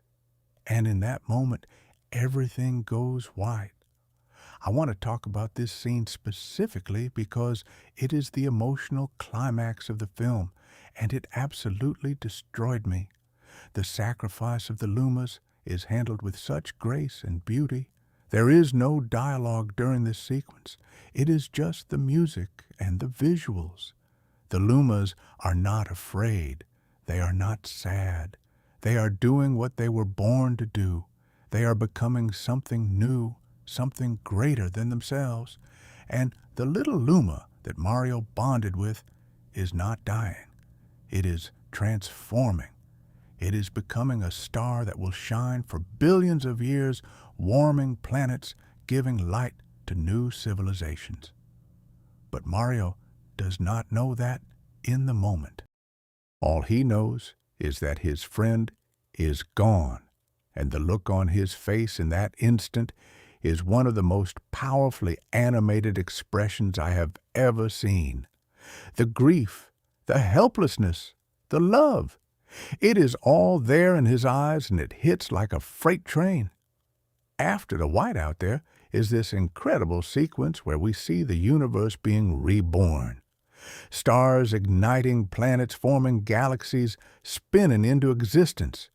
And in that moment, everything goes white. I want to talk about this scene specifically because it is the emotional climax of the film, and it absolutely destroyed me. The sacrifice of the Lumas is handled with such grace and beauty. There is no dialogue during this sequence. It is just the music and the visuals. The Lumas are not afraid. They are not sad. They are doing what they were born to do. They are becoming something new, something greater than themselves. And the little Luma that Mario bonded with is not dying. It is transforming. It is becoming a star that will shine for billions of years, warming planets, giving light to new civilizations. But Mario does not know that in the moment. All he knows is that his friend is gone, and the look on his face in that instant is one of the most powerfully animated expressions I have ever seen. The grief, the helplessness, the love. It is all there in his eyes, and it hits like a freight train. After the whiteout there is this incredible sequence where we see the universe being reborn. Stars igniting, planets forming, galaxies spinning into existence.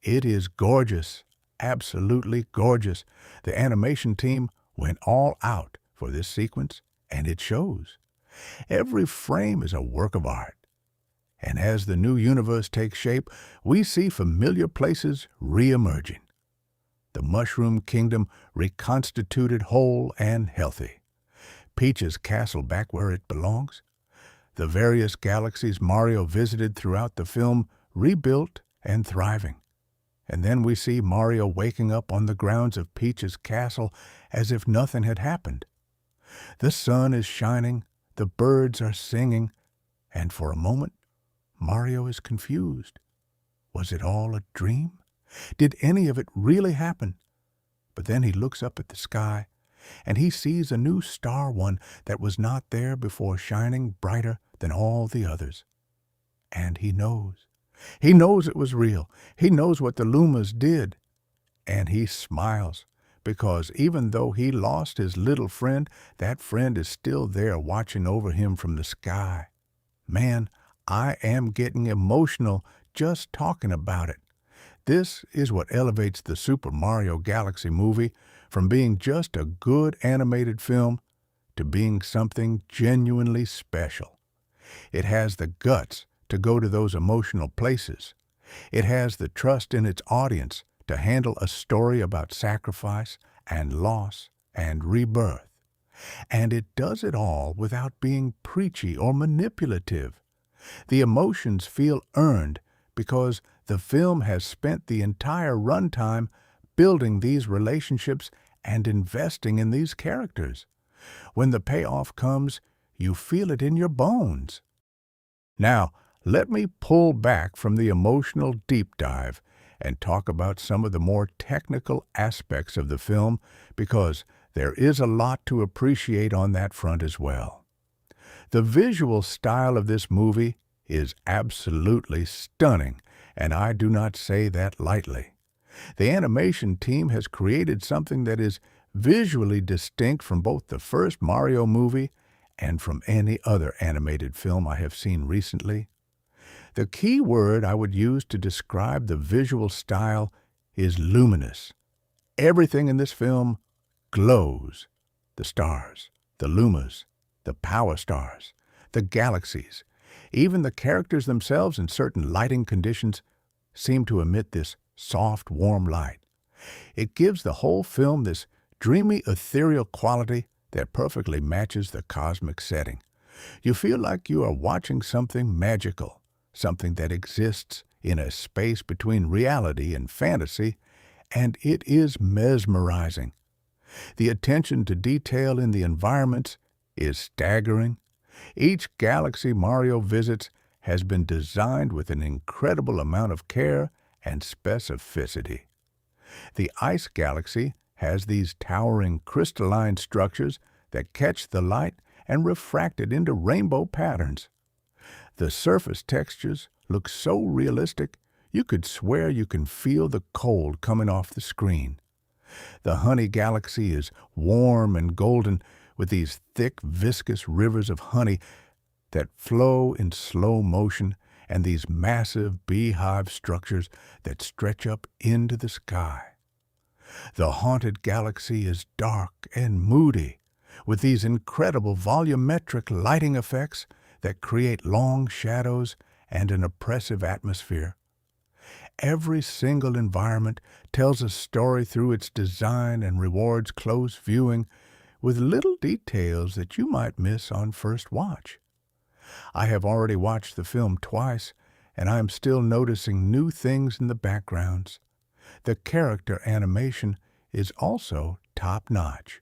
It is gorgeous, absolutely gorgeous. The animation team went all out for this sequence, and it shows. Every frame is a work of art. And as the new universe takes shape, we see familiar places re-emerging. The Mushroom Kingdom reconstituted whole and healthy. Peach's castle back where it belongs. The various galaxies Mario visited throughout the film rebuilt and thriving. And then we see Mario waking up on the grounds of Peach's castle as if nothing had happened. The sun is shining, the birds are singing, and for a moment, Mario is confused. Was it all a dream? Did any of it really happen? But then he looks up at the sky, and he sees a new star, one that was not there before, shining brighter than all the others. And he knows. He knows it was real. He knows what the Lumas did. And he smiles, because even though he lost his little friend, that friend is still there watching over him from the sky. Man, I am getting emotional just talking about it. This is what elevates the Super Mario Galaxy movie from being just a good animated film to being something genuinely special. It has the guts to go to those emotional places. It has the trust in its audience to handle a story about sacrifice and loss and rebirth. And it does it all without being preachy or manipulative. The emotions feel earned because the film has spent the entire runtime building these relationships and investing in these characters. When the payoff comes, you feel it in your bones. Now, let me pull back from the emotional deep dive and talk about some of the more technical aspects of the film, because there is a lot to appreciate on that front as well. The visual style of this movie is absolutely stunning, and I do not say that lightly. The animation team has created something that is visually distinct from both the first Mario movie and from any other animated film I have seen recently. The key word I would use to describe the visual style is luminous. Everything in this film glows. The stars, the lumas, the power stars, the galaxies. Even the characters themselves in certain lighting conditions seem to emit this soft, warm light. It gives the whole film this dreamy, ethereal quality that perfectly matches the cosmic setting. You feel like you are watching something magical, something that exists in a space between reality and fantasy, and it is mesmerizing. The attention to detail in the environments is staggering. Each galaxy Mario visits has been designed with an incredible amount of care and specificity. The ice galaxy has these towering crystalline structures that catch the light and refract it into rainbow patterns. The surface textures look so realistic, you could swear you can feel the cold coming off the screen. The honey galaxy is warm and golden, with these thick, viscous rivers of honey that flow in slow motion, and these massive beehive structures that stretch up into the sky. The haunted galaxy is dark and moody, with these incredible volumetric lighting effects that create long shadows and an oppressive atmosphere. Every single environment tells a story through its design and rewards close viewing with little details that you might miss on first watch. I have already watched the film twice, and I am still noticing new things in the backgrounds. The character animation is also top-notch.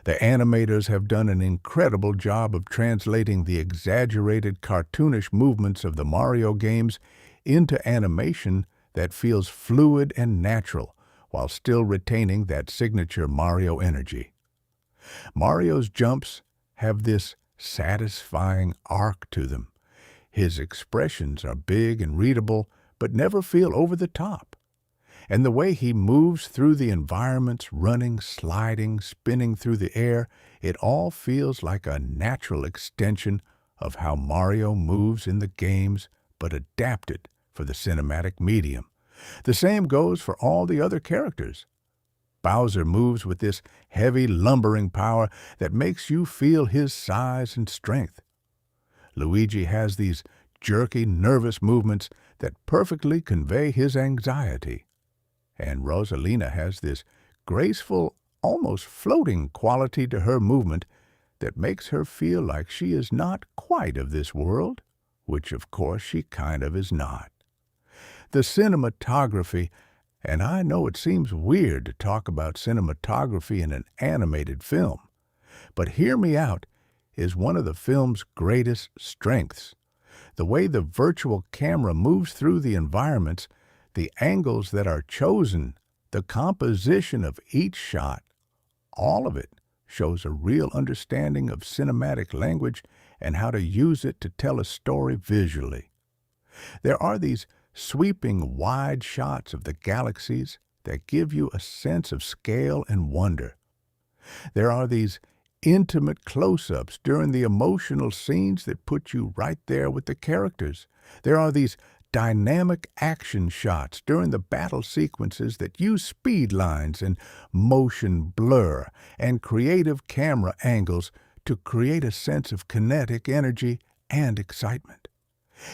The animators have done an incredible job of translating the exaggerated cartoonish movements of the Mario games into animation that feels fluid and natural while still retaining that signature Mario energy. Mario's jumps have this satisfying arc to them. His expressions are big and readable, but never feel over the top. And the way he moves through the environments, running, sliding, spinning through the air, it all feels like a natural extension of how Mario moves in the games, but adapted for the cinematic medium. The same goes for all the other characters. Bowser moves with this heavy, lumbering power that makes you feel his size and strength. Luigi has these jerky, nervous movements that perfectly convey his anxiety. And Rosalina has this graceful, almost floating quality to her movement that makes her feel like she is not quite of this world, which of course she kind of is not. The cinematography, and I know it seems weird to talk about cinematography in an animated film, but hear me out, is one of the film's greatest strengths. The way the virtual camera moves through the environments, the angles that are chosen, the composition of each shot, all of it shows a real understanding of cinematic language and how to use it to tell a story visually. There are these sweeping wide shots of the galaxies that give you a sense of scale and wonder. There are these intimate close-ups during the emotional scenes that put you right there with the characters. There are these dynamic action shots during the battle sequences that use speed lines and motion blur and creative camera angles to create a sense of kinetic energy and excitement.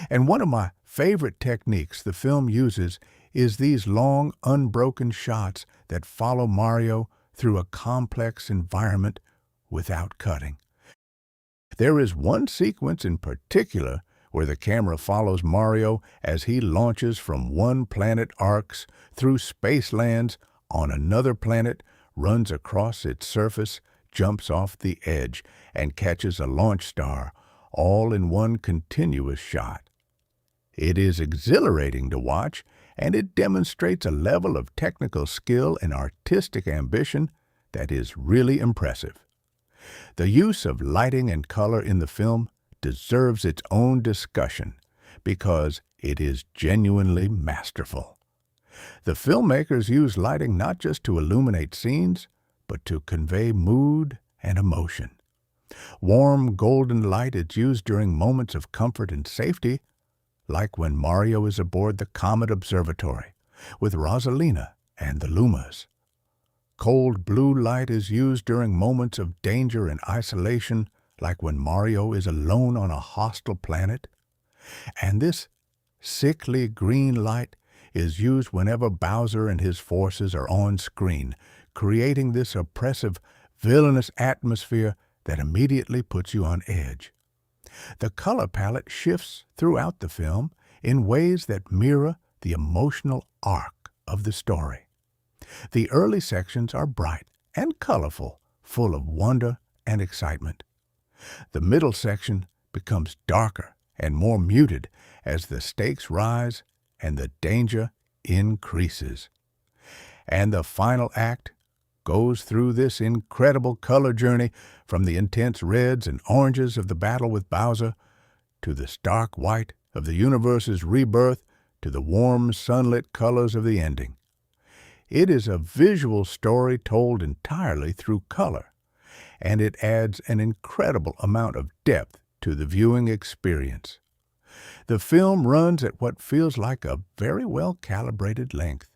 And one of my favorite techniques the film uses is these long, unbroken shots that follow Mario through a complex environment without cutting. There is one sequence in particular where the camera follows Mario as he launches from one planet arcs through space lands on another planet, runs across its surface, jumps off the edge and catches a launch star, all in one continuous shot. It is exhilarating to watch, and it demonstrates a level of technical skill and artistic ambition that is really impressive. The use of lighting and color in the film deserves its own discussion because it is genuinely masterful. The filmmakers use lighting not just to illuminate scenes, but to convey mood and emotion. Warm golden light is used during moments of comfort and safety, like when Mario is aboard the Comet Observatory with Rosalina and the Lumas. Cold blue light is used during moments of danger and isolation, like when Mario is alone on a hostile planet. And this sickly green light is used whenever Bowser and his forces are on screen, creating this oppressive, villainous atmosphere that immediately puts you on edge. The color palette shifts throughout the film in ways that mirror the emotional arc of the story. The early sections are bright and colorful, full of wonder and excitement. The middle section becomes darker and more muted as the stakes rise and the danger increases. And the final act goes through this incredible color journey from the intense reds and oranges of the battle with Bowser to the stark white of the universe's rebirth to the warm sunlit colors of the ending. It is a visual story told entirely through color, and it adds an incredible amount of depth to the viewing experience. The film runs at what feels like a very well-calibrated length.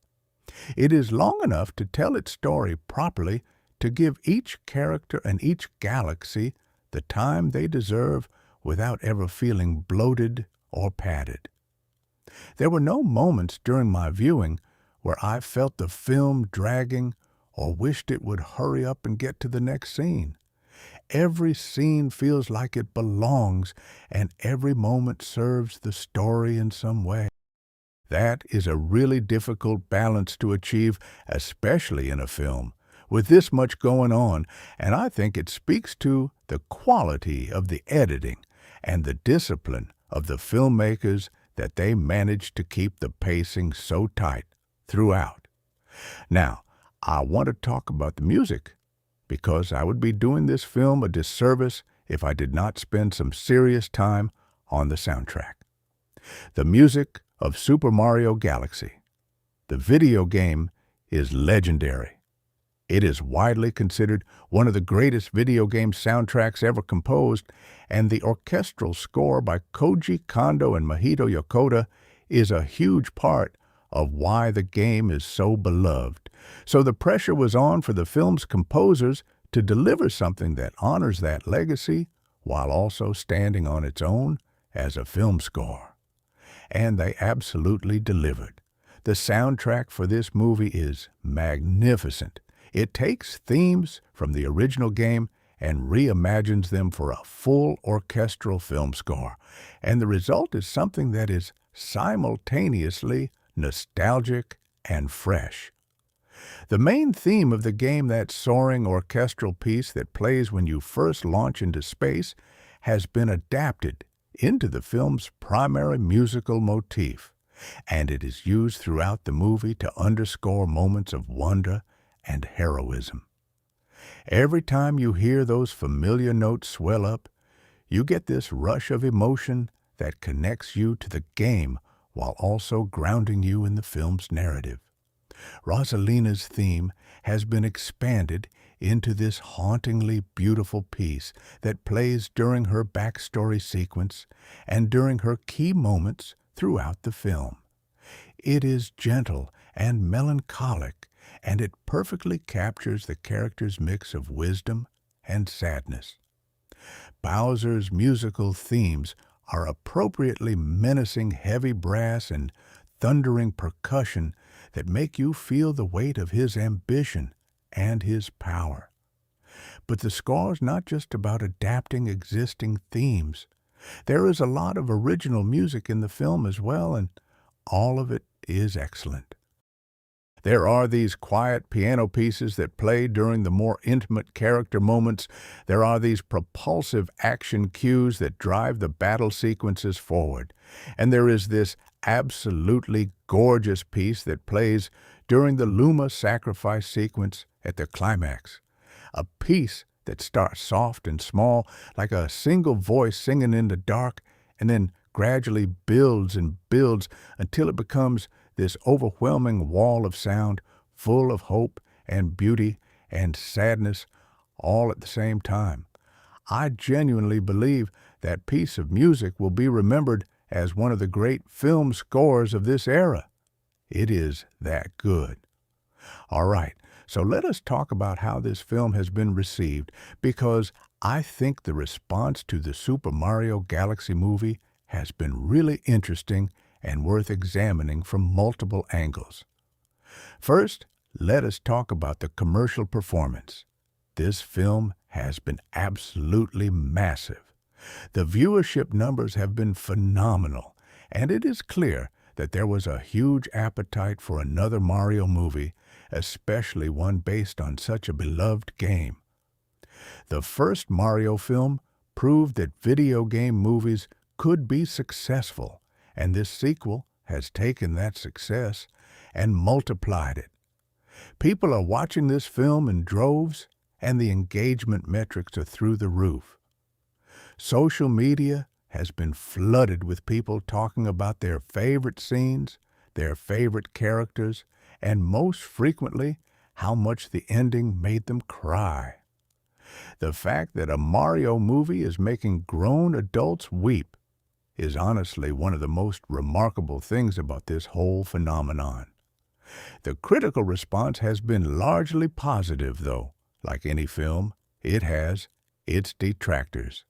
It is long enough to tell its story properly, to give each character and each galaxy the time they deserve without ever feeling bloated or padded. There were no moments during my viewing where I felt the film dragging or wished it would hurry up and get to the next scene. Every scene feels like it belongs, and every moment serves the story in some way. That is a really difficult balance to achieve, especially in a film with this much going on, and I think it speaks to the quality of the editing and the discipline of the filmmakers that they managed to keep the pacing so tight throughout. Now, I want to talk about the music, because I would be doing this film a disservice if I did not spend some serious time on the soundtrack. The music of Super Mario Galaxy, the video game, is legendary. It is widely considered one of the greatest video game soundtracks ever composed, and the orchestral score by Koji Kondo and Mahito Yokota is a huge part of why the game is so beloved. So the pressure was on for the film's composers to deliver something that honors that legacy while also standing on its own as a film score. And they absolutely delivered. The soundtrack for this movie is magnificent. It takes themes from the original game and reimagines them for a full orchestral film score, and the result is something that is simultaneously nostalgic and fresh. The main theme of the game, that soaring orchestral piece that plays when you first launch into space, has been adapted into the film's primary musical motif, and it is used throughout the movie to underscore moments of wonder and heroism. Every time you hear those familiar notes swell up, you get this rush of emotion that connects you to the game while also grounding you in the film's narrative. Rosalina's theme has been expanded into this hauntingly beautiful piece that plays during her backstory sequence and during her key moments throughout the film. It is gentle and melancholic, and it perfectly captures the character's mix of wisdom and sadness. Bowser's musical themes are appropriately menacing heavy brass and thundering percussion that make you feel the weight of his ambition and his power. But the score's not just about adapting existing themes. There is a lot of original music in the film as well, and all of it is excellent. There are these quiet piano pieces that play during the more intimate character moments. There are these propulsive action cues that drive the battle sequences forward. And there is this absolutely gorgeous piece that plays during the Luma sacrifice sequence at the climax. A piece that starts soft and small, like a single voice singing in the dark, and then gradually builds and builds until it becomes this overwhelming wall of sound, full of hope and beauty and sadness, all at the same time. I genuinely believe that piece of music will be remembered as one of the great film scores of this era. It is that good. All right, so let us talk about how this film has been received, because I think the response to the Super Mario Galaxy movie has been really interesting and worth examining from multiple angles. First, let us talk about the commercial performance. This film has been absolutely massive. The viewership numbers have been phenomenal, and it is clear that there was a huge appetite for another Mario movie, especially one based on such a beloved game. The first Mario film proved that video game movies could be successful, and this sequel has taken that success and multiplied it. People are watching this film in droves, and the engagement metrics are through the roof. Social media has been flooded with people talking about their favorite scenes, their favorite characters, and most frequently, how much the ending made them cry. The fact that a Mario movie is making grown adults weep is honestly one of the most remarkable things about this whole phenomenon. The critical response has been largely positive, though. Like any film, it has its detractors.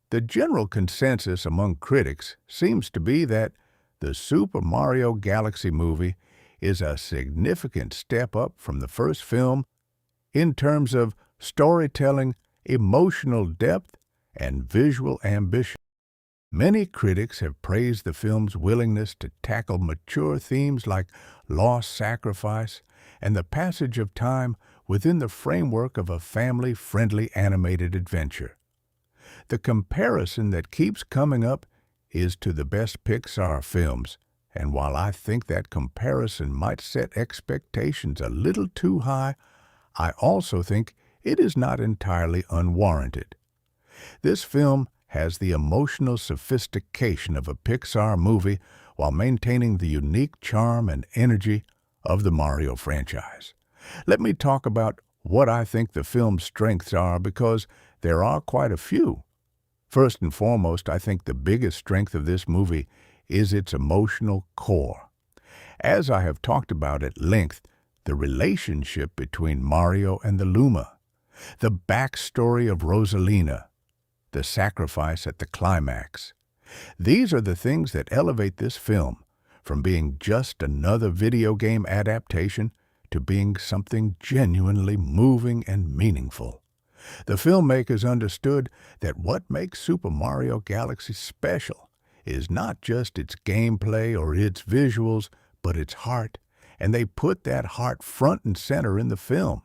The general consensus among critics seems to be that the Super Mario Galaxy movie is a significant step up from the first film in terms of storytelling, emotional depth, and visual ambition. Many critics have praised the film's willingness to tackle mature themes like loss, sacrifice, and the passage of time within the framework of a family-friendly animated adventure. The comparison that keeps coming up is to the best Pixar films, and while I think that comparison might set expectations a little too high, I also think it is not entirely unwarranted. This film has the emotional sophistication of a Pixar movie while maintaining the unique charm and energy of the Mario franchise. Let me talk about what I think the film's strengths are, because there are quite a few. First and foremost, I think the biggest strength of this movie is its emotional core. As I have talked about at length, the relationship between Mario and the Luma, the backstory of Rosalina, the sacrifice at the climax. These are the things that elevate this film from being just another video game adaptation to being something genuinely moving and meaningful. The filmmakers understood that what makes Super Mario Galaxy special is not just its gameplay or its visuals, but its heart, and they put that heart front and center in the film.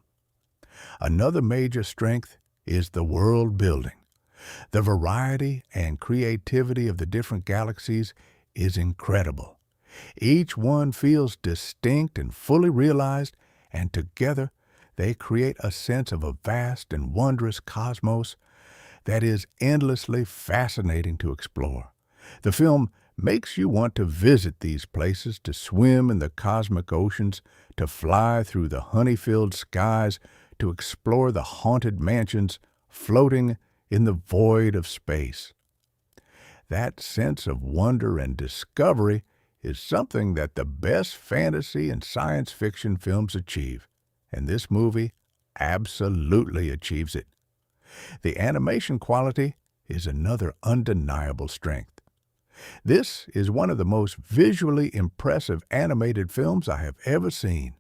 Another major strength is the world building. The variety and creativity of the different galaxies is incredible. Each one feels distinct and fully realized, and together they create a sense of a vast and wondrous cosmos that is endlessly fascinating to explore. The film makes you want to visit these places, to swim in the cosmic oceans, to fly through the honey-filled skies, to explore the haunted mansions floating in the void of space. That sense of wonder and discovery is something that the best fantasy and science fiction films achieve, and this movie absolutely achieves it. The animation quality is another undeniable strength. This is one of the most visually impressive animated films I have ever seen.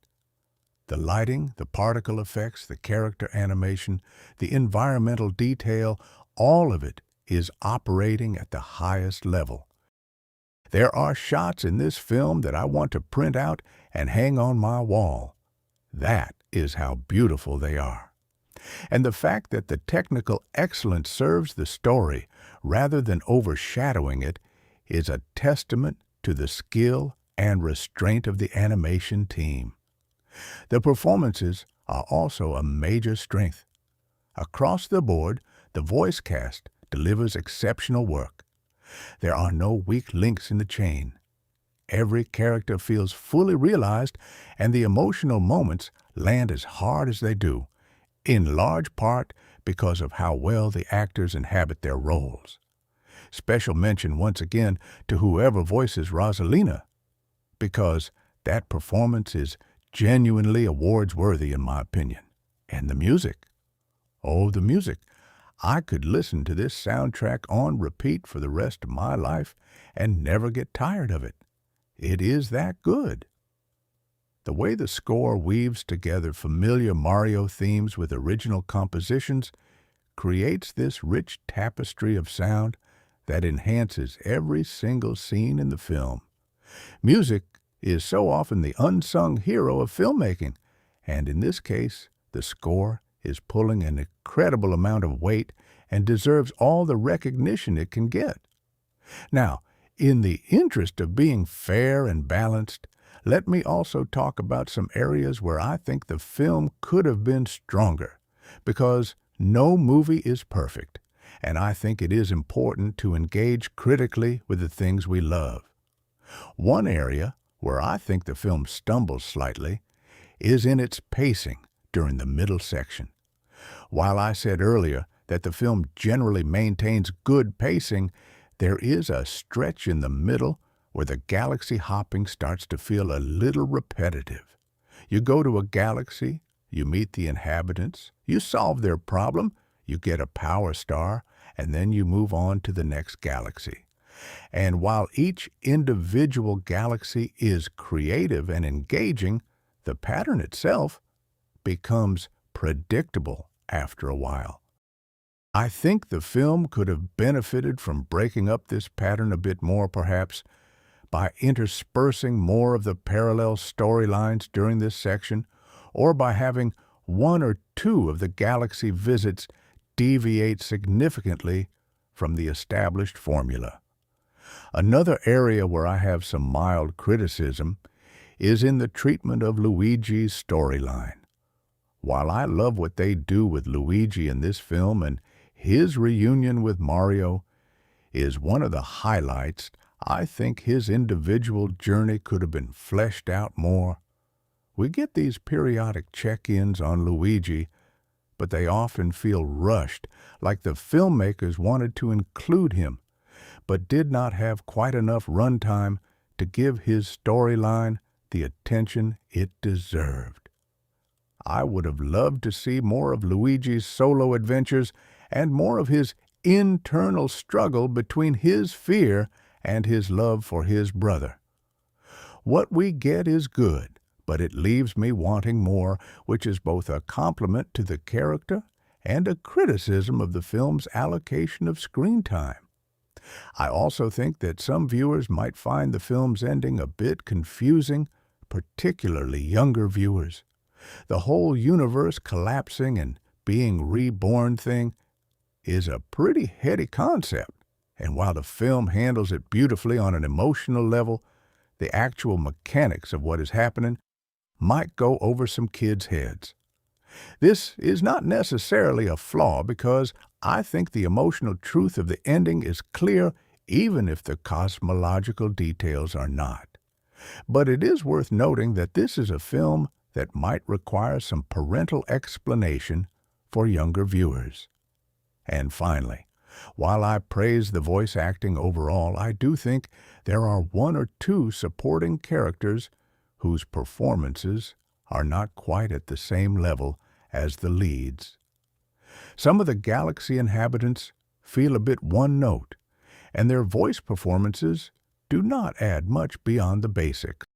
The lighting, the particle effects, the character animation, the environmental detail, all of it is operating at the highest level. There are shots in this film that I want to print out and hang on my wall. That is how beautiful they are. And the fact that the technical excellence serves the story rather than overshadowing it is a testament to the skill and restraint of the animation team. The performances are also a major strength. Across the board, the voice cast delivers exceptional work. There are no weak links in the chain. Every character feels fully realized, and the emotional moments land as hard as they do, in large part because of how well the actors inhabit their roles. Special mention once again to whoever voices Rosalina, because that performance is genuinely awards-worthy in my opinion. And the music. Oh, the music. I could listen to this soundtrack on repeat for the rest of my life and never get tired of it. It is that good. The way the score weaves together familiar Mario themes with original compositions creates this rich tapestry of sound that enhances every single scene in the film. Music is so often the unsung hero of filmmaking, and in this case, the score is pulling an incredible amount of weight and deserves all the recognition it can get. Now, in the interest of being fair and balanced, let me also talk about some areas where I think the film could have been stronger, because no movie is perfect, and I think it is important to engage critically with the things we love. One area where I think the film stumbles slightly is in its pacing during the middle section. While I said earlier that the film generally maintains good pacing, there is a stretch in the middle where the galaxy hopping starts to feel a little repetitive. You go to a galaxy, you meet the inhabitants, you solve their problem, you get a power star, and then you move on to the next galaxy. And while each individual galaxy is creative and engaging, the pattern itself becomes predictable after a while. I think the film could have benefited from breaking up this pattern a bit more, perhaps, by interspersing more of the parallel storylines during this section, or by having one or two of the galaxy visits deviate significantly from the established formula. Another area where I have some mild criticism is in the treatment of Luigi's storyline. While I love what they do with Luigi in this film, and his reunion with Mario is one of the highlights, I think his individual journey could have been fleshed out more. We get these periodic check-ins on Luigi, but they often feel rushed, like the filmmakers wanted to include him, but did not have quite enough runtime to give his storyline the attention it deserved. I would have loved to see more of Luigi's solo adventures and more of his internal struggle between his fear and his love for his brother. What we get is good, but it leaves me wanting more, which is both a compliment to the character and a criticism of the film's allocation of screen time. I also think that some viewers might find the film's ending a bit confusing, particularly younger viewers. The whole universe collapsing and being reborn thing is a pretty heady concept, and while the film handles it beautifully on an emotional level, the actual mechanics of what is happening might go over some kids' heads. This is not necessarily a flaw, because I think the emotional truth of the ending is clear even if the cosmological details are not. But it is worth noting that this is a film that might require some parental explanation for younger viewers. And finally, while I praise the voice acting overall, I do think there are one or two supporting characters whose performances are not quite at the same level as the leads. Some of the galaxy inhabitants feel a bit one-note, and their voice performances do not add much beyond the basics.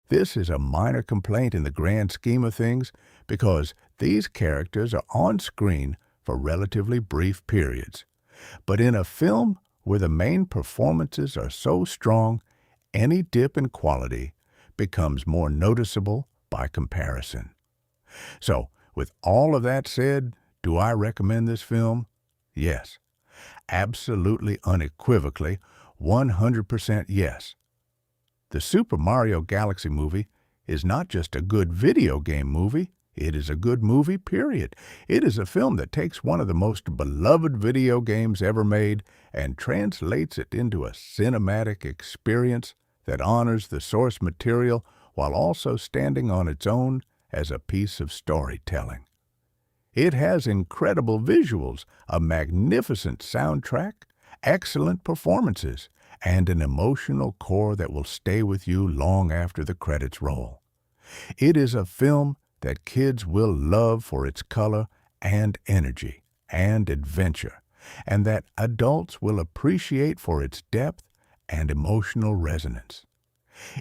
This is a minor complaint in the grand scheme of things, because these characters are on screen for relatively brief periods. But in a film where the main performances are so strong, any dip in quality becomes more noticeable by comparison. So, with all of that said, do I recommend this film? Yes. Absolutely unequivocally, 100% yes. The Super Mario Galaxy movie is not just a good video game movie, it is a good movie, period. It is a film that takes one of the most beloved video games ever made and translates it into a cinematic experience that honors the source material while also standing on its own as a piece of storytelling. It has incredible visuals, a magnificent soundtrack, excellent performances, and an emotional core that will stay with you long after the credits roll. It is a film that kids will love for its color and energy and adventure, and that adults will appreciate for its depth and emotional resonance.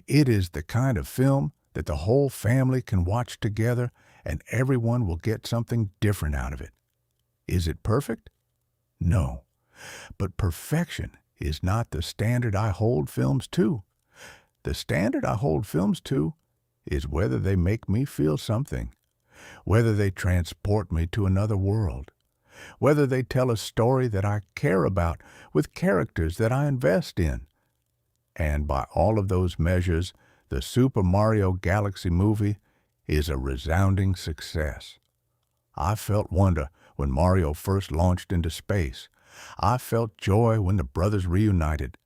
It is the kind of film that the whole family can watch together and everyone will get something different out of it. Is it perfect? No. But perfection is not the standard I hold films to. The standard I hold films to is whether they make me feel something, whether they transport me to another world, whether they tell a story that I care about with characters that I invest in. And by all of those measures, the Super Mario Galaxy movie is a resounding success. I felt wonder when Mario first launched into space. I felt joy when the brothers reunited.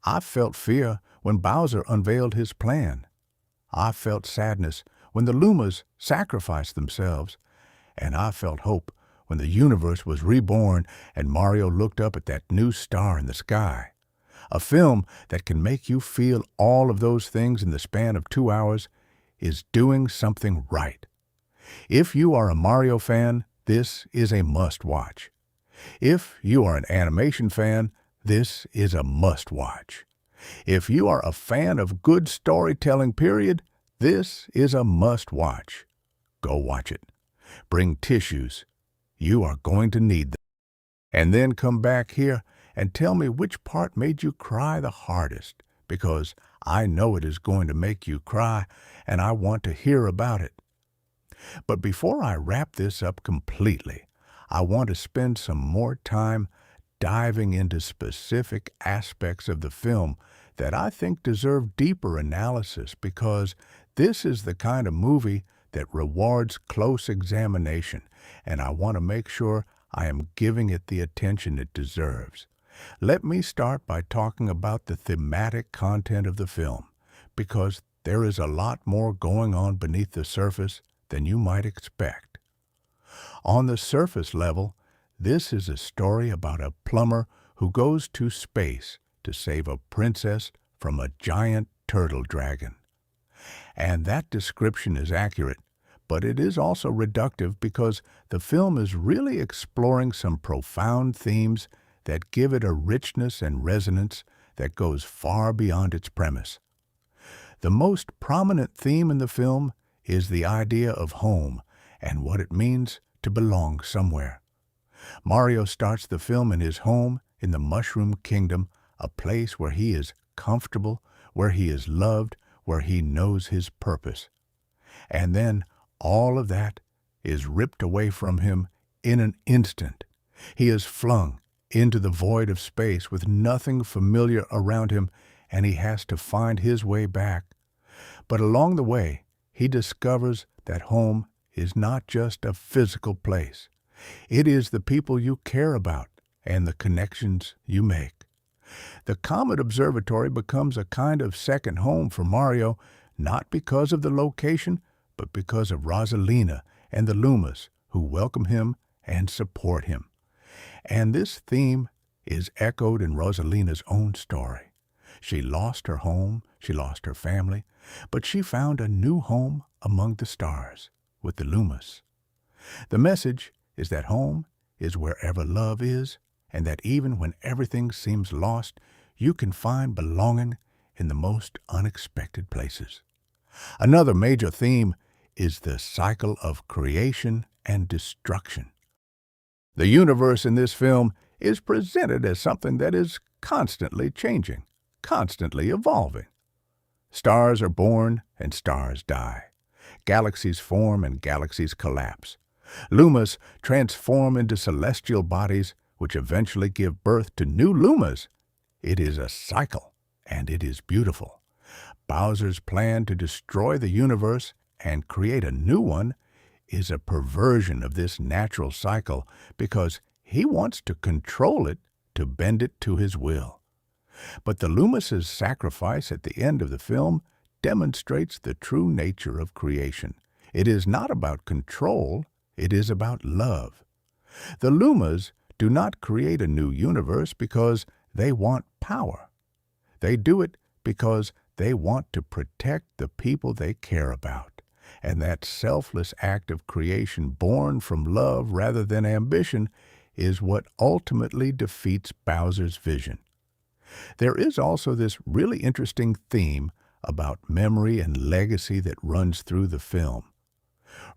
I felt fear when Bowser unveiled his plan. I felt sadness when the Lumas sacrificed themselves. And I felt hope when the universe was reborn and Mario looked up at that new star in the sky. A film that can make you feel all of those things in the span of 2 hours is doing something right. If you are a Mario fan, this is a must-watch. If you are an animation fan, this is a must-watch. If you are a fan of good storytelling, period, this is a must-watch. Go watch it. Bring tissues. You are going to need them. And then come back here and tell me which part made you cry the hardest, because I know it is going to make you cry, and I want to hear about it. But before I wrap this up completely, I want to spend some more time diving into specific aspects of the film that I think deserve deeper analysis, because this is the kind of movie that rewards close examination, and I want to make sure I am giving it the attention it deserves. Let me start by talking about the thematic content of the film, because there is a lot more going on beneath the surface than you might expect. On the surface level, this is a story about a plumber who goes to space to save a princess from a giant turtle dragon. And that description is accurate, but it is also reductive because the film is really exploring some profound themes that give it a richness and resonance that goes far beyond its premise. The most prominent theme in the film is the idea of home and what it means to belong somewhere. Mario starts the film in his home in the Mushroom Kingdom, a place where he is comfortable, where he is loved, where he knows his purpose. And then all of that is ripped away from him in an instant. He is flung into the void of space with nothing familiar around him, and he has to find his way back. But along the way, he discovers that home is not just a physical place. It is the people you care about and the connections you make. The Comet Observatory becomes a kind of second home for Mario, not because of the location, but because of Rosalina and the Lumas, who welcome him and support him. And this theme is echoed in Rosalina's own story. She lost her home, she lost her family, but she found a new home among the stars with the Lumas. The message is that home is wherever love is, and that even when everything seems lost, you can find belonging in the most unexpected places. Another major theme is the cycle of creation and destruction. The universe in this film is presented as something that is constantly changing, constantly evolving. Stars are born and stars die. Galaxies form and galaxies collapse. Lumas transform into celestial bodies which eventually give birth to new lumas. It is a cycle, and it is beautiful. Bowser's plan to destroy the universe and create a new one is a perversion of this natural cycle because he wants to control it to bend it to his will. But the Loomis' sacrifice at the end of the film demonstrates the true nature of creation. It is not about control, it is about love. The Lumas do not create a new universe because they want power. They do it because they want to protect the people they care about. And that selfless act of creation born from love rather than ambition is what ultimately defeats Bowser's vision. There is also this really interesting theme about memory and legacy that runs through the film.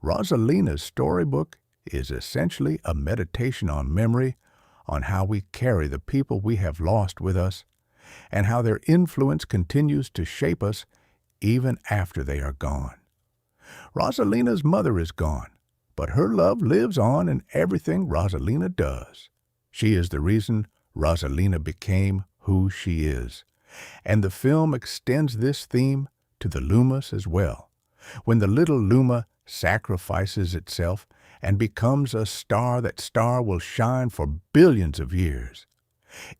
Rosalina's storybook is essentially a meditation on memory, on how we carry the people we have lost with us, and how their influence continues to shape us even after they are gone. Rosalina's mother is gone, but her love lives on in everything Rosalina does. She is the reason Rosalina became who she is. And the film extends this theme to the Lumas as well. When the little Luma sacrifices itself and becomes a star, that star will shine for billions of years.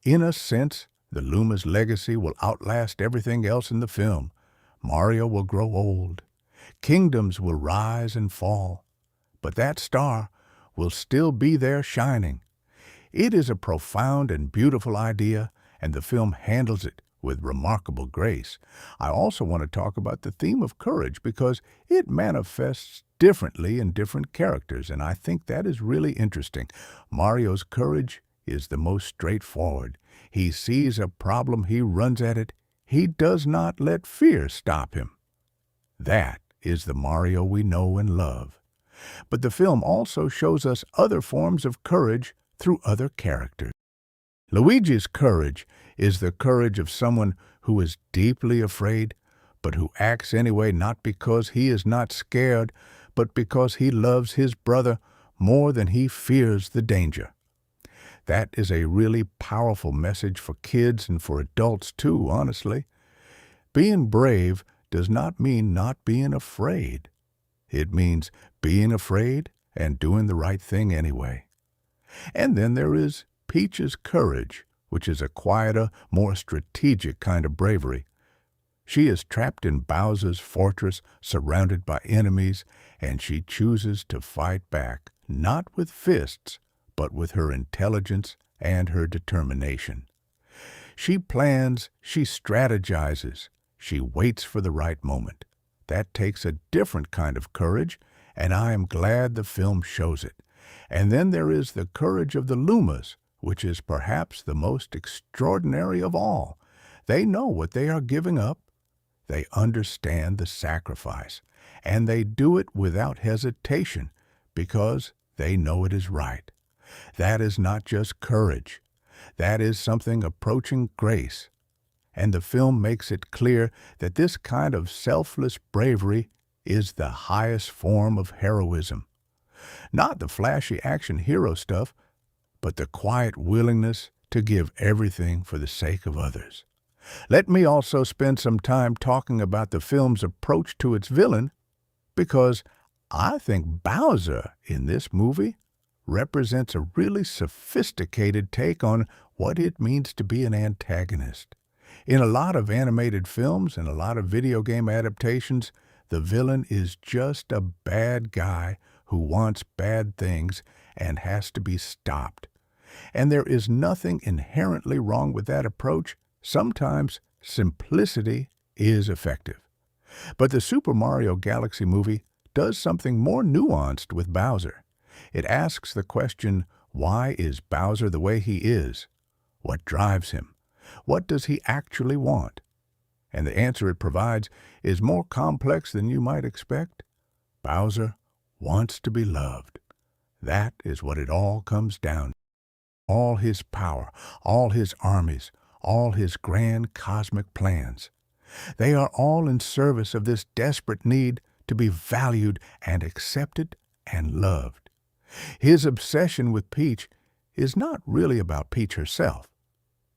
In a sense, the Luma's legacy will outlast everything else in the film. Mario will grow old. Kingdoms will rise and fall. But that star will still be there shining. It is a profound and beautiful idea, and the film handles it with remarkable grace. I also want to talk about the theme of courage because it manifests differently in different characters, and I think that is really interesting. Mario's courage is the most straightforward. He sees a problem, he runs at it. He does not let fear stop him. That is the Mario we know and love. But the film also shows us other forms of courage through other characters. Luigi's courage is the courage of someone who is deeply afraid, but who acts anyway not because he is not scared, but because he loves his brother more than he fears the danger. That is a really powerful message for kids and for adults too, honestly. Being brave does not mean not being afraid. It means being afraid and doing the right thing anyway. And then there is Peach's courage, which is a quieter, more strategic kind of bravery. She is trapped in Bowser's fortress, surrounded by enemies, and she chooses to fight back, not with fists, but with her intelligence and her determination. She plans, she strategizes, she waits for the right moment. That takes a different kind of courage, and I am glad the film shows it. And then there is the courage of the Lumas, which is perhaps the most extraordinary of all. They know what they are giving up. They understand the sacrifice, and they do it without hesitation because they know it is right. That is not just courage. That is something approaching grace. And the film makes it clear that this kind of selfless bravery is the highest form of heroism. Not the flashy action hero stuff, but the quiet willingness to give everything for the sake of others. Let me also spend some time talking about the film's approach to its villain, because I think Bowser in this movie represents a really sophisticated take on what it means to be an antagonist. In a lot of animated films and a lot of video game adaptations, the villain is just a bad guy who wants bad things and has to be stopped. And there is nothing inherently wrong with that approach. Sometimes simplicity is effective. But the Super Mario Galaxy movie does something more nuanced with Bowser. It asks the question, why is Bowser the way he is? What drives him? What does he actually want? And the answer it provides is more complex than you might expect. Bowser wants to be loved. That is what it all comes down to. All his power, all his armies, all his grand cosmic plans. They are all in service of this desperate need to be valued and accepted and loved. His obsession with Peach is not really about Peach herself.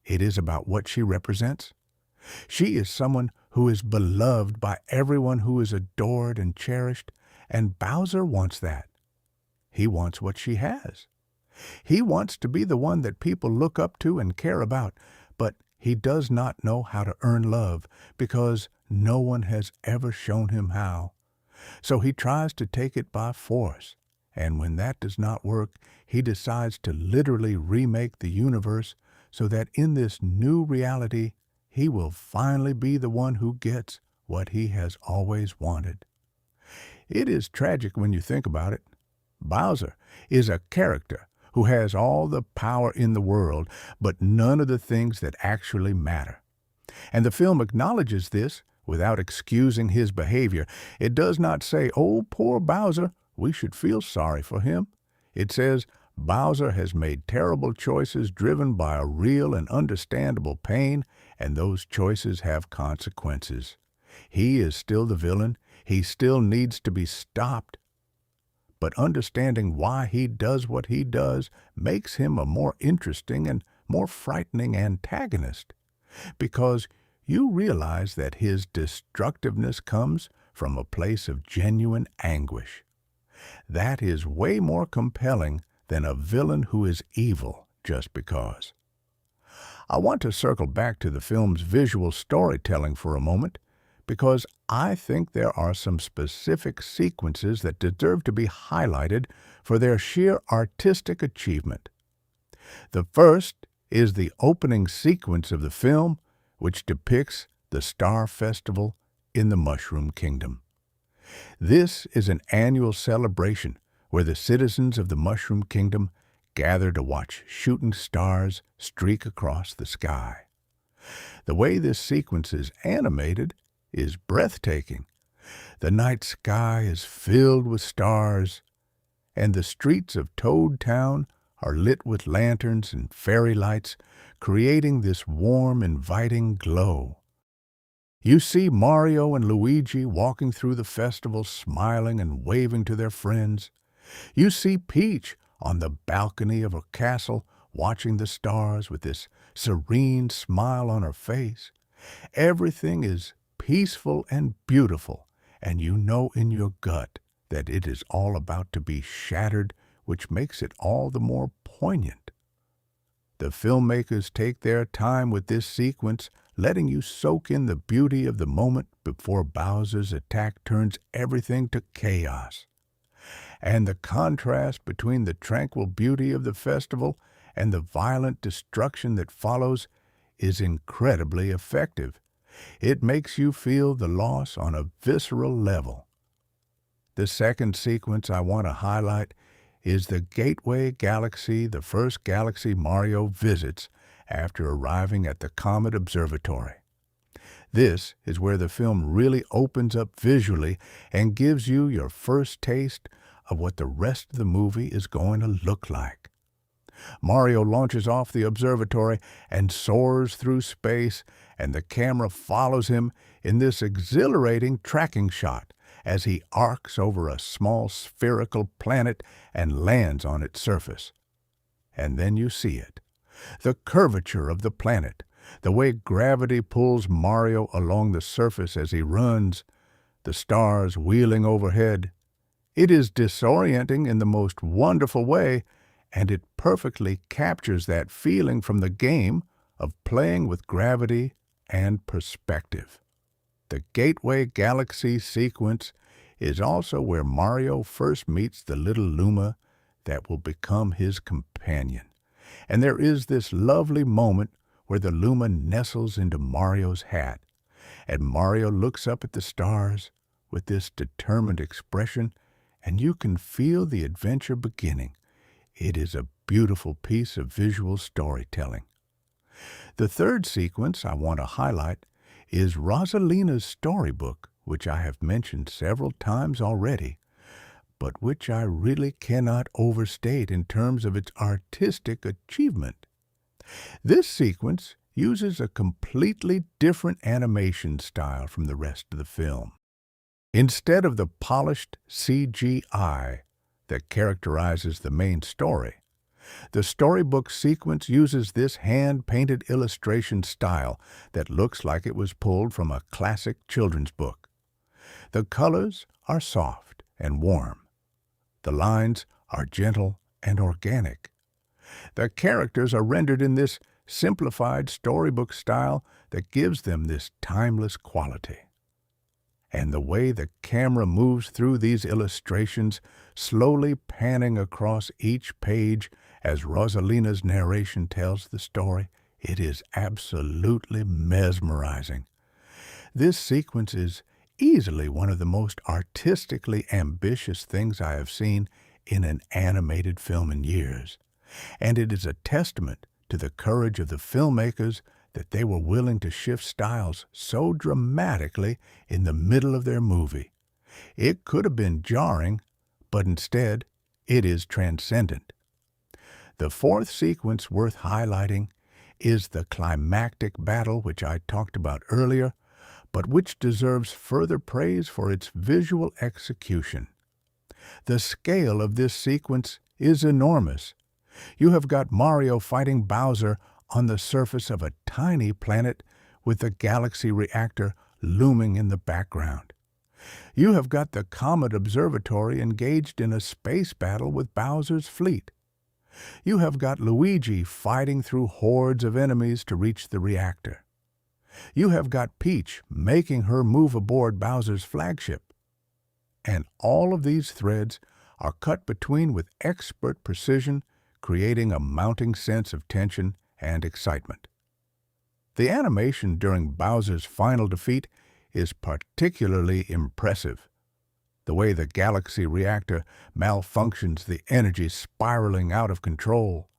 It is about what she represents. She is someone who is beloved by everyone who is adored and cherished, and Bowser wants that. He wants what she has. He wants to be the one that people look up to and care about, but he does not know how to earn love because no one has ever shown him how. So he tries to take it by force, and when that does not work, he decides to literally remake the universe so that in this new reality, he will finally be the one who gets what he has always wanted. It is tragic when you think about it. Bowser is a character who has all the power in the world, but none of the things that actually matter. And the film acknowledges this without excusing his behavior. It does not say, "Oh, poor Bowser, we should feel sorry for him." It says, Bowser has made terrible choices driven by a real and understandable pain, and those choices have consequences. He is still the villain. He still needs to be stopped. But understanding why he does what he does makes him a more interesting and more frightening antagonist, because you realize that his destructiveness comes from a place of genuine anguish. That is way more compelling than a villain who is evil just because. I want to circle back to the film's visual storytelling for a moment, because I think there are some specific sequences that deserve to be highlighted for their sheer artistic achievement. The first is the opening sequence of the film, which depicts the Star Festival in the Mushroom Kingdom. This is an annual celebration where the citizens of the Mushroom Kingdom gather to watch shooting stars streak across the sky. The way this sequence is animated is breathtaking. The night sky is filled with stars, and the streets of Toad Town are lit with lanterns and fairy lights, creating this warm, inviting glow. You see Mario and Luigi walking through the festival, smiling and waving to their friends. You see Peach on the balcony of her castle, watching the stars with this serene smile on her face. Everything is peaceful and beautiful, and you know in your gut that it is all about to be shattered, which makes it all the more poignant. The filmmakers take their time with this sequence, letting you soak in the beauty of the moment before Bowser's attack turns everything to chaos. And the contrast between the tranquil beauty of the festival and the violent destruction that follows is incredibly effective. It makes you feel the loss on a visceral level. The second sequence I want to highlight is the Gateway Galaxy, the first galaxy Mario visits after arriving at the Comet Observatory. This is where the film really opens up visually and gives you your first taste of what the rest of the movie is going to look like. Mario launches off the observatory and soars through space, and the camera follows him in this exhilarating tracking shot as he arcs over a small spherical planet and lands on its surface. And then you see it. The curvature of the planet, the way gravity pulls Mario along the surface as he runs, the stars wheeling overhead. It is disorienting in the most wonderful way, and it perfectly captures that feeling from the game of playing with gravity and perspective. The Gateway Galaxy sequence is also where Mario first meets the little Luma that will become his companion. And there is this lovely moment where the Luma nestles into Mario's hat, and Mario looks up at the stars with this determined expression, and you can feel the adventure beginning. It is a beautiful piece of visual storytelling. The third sequence I want to highlight is Rosalina's storybook, which I have mentioned several times already, but which I really cannot overstate in terms of its artistic achievement. This sequence uses a completely different animation style from the rest of the film. Instead of the polished CGI that characterizes the main story, the storybook sequence uses this hand-painted illustration style that looks like it was pulled from a classic children's book. The colors are soft and warm. The lines are gentle and organic. The characters are rendered in this simplified storybook style that gives them this timeless quality. And the way the camera moves through these illustrations, slowly panning across each page as Rosalina's narration tells the story, it is absolutely mesmerizing. This sequence is easily one of the most artistically ambitious things I have seen in an animated film in years, and it is a testament to the courage of the filmmakers that they were willing to shift styles so dramatically in the middle of their movie. It could have been jarring, but instead, it is transcendent. The fourth sequence worth highlighting is the climactic battle which I talked about earlier, but which deserves further praise for its visual execution. The scale of this sequence is enormous. You have got Mario fighting Bowser on the surface of a tiny planet with the galaxy reactor looming in the background. You have got the Comet Observatory engaged in a space battle with Bowser's fleet. You have got Luigi fighting through hordes of enemies to reach the reactor. You have got Peach making her move aboard Bowser's flagship. And all of these threads are cut between with expert precision, creating a mounting sense of tension and excitement. The animation during Bowser's final defeat is particularly impressive. The way the galaxy reactor malfunctions, the energy spiraling out of control,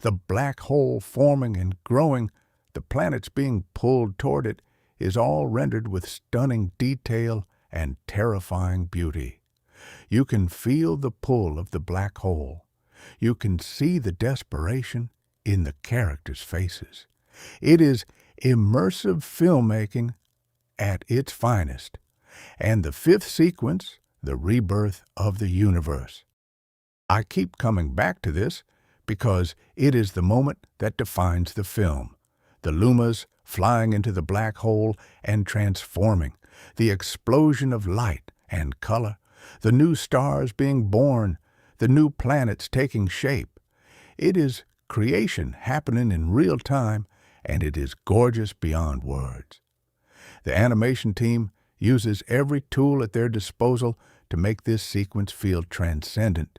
the black hole forming and growing, the planets being pulled toward it, is all rendered with stunning detail and terrifying beauty. You can feel the pull of the black hole. You can see the desperation in the characters' faces. It is immersive filmmaking at its finest. And the fifth sequence, the rebirth of the universe. I keep coming back to this because it is the moment that defines the film. The Lumas flying into the black hole and transforming, the explosion of light and color, the new stars being born, the new planets taking shape. It is creation happening in real time, and it is gorgeous beyond words. The animation team uses every tool at their disposal to make this sequence feel transcendent.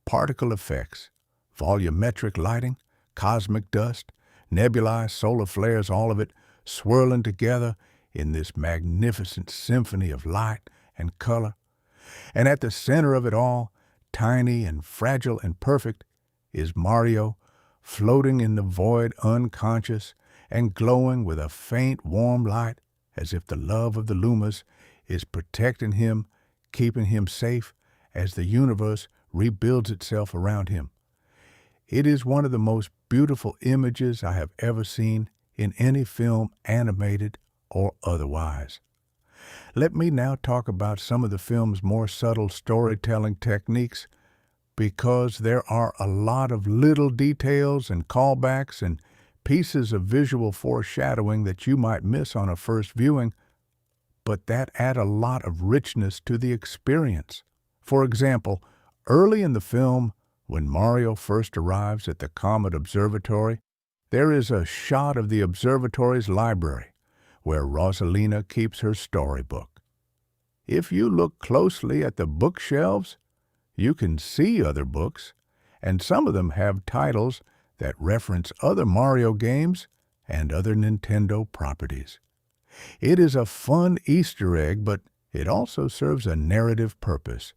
Particle effects, volumetric lighting, cosmic dust, nebulae, solar flares, all of it swirling together in this magnificent symphony of light and color. And at the center of it all, tiny and fragile and perfect, is Mario, floating in the void unconscious and glowing with a faint warm light as if the love of the Lumas is protecting him, keeping him safe as the universe rebuilds itself around him. It is one of the most beautiful images I have ever seen in any film, animated or otherwise. Let me now talk about some of the film's more subtle storytelling techniques, because there are a lot of little details and callbacks and pieces of visual foreshadowing that you might miss on a first viewing, but that add a lot of richness to the experience. For example, early in the film, when Mario first arrives at the Comet Observatory, there is a shot of the observatory's library, where Rosalina keeps her storybook. If you look closely at the bookshelves, you can see other books, and some of them have titles that reference other Mario games and other Nintendo properties. It is a fun Easter egg, but it also serves a narrative purpose.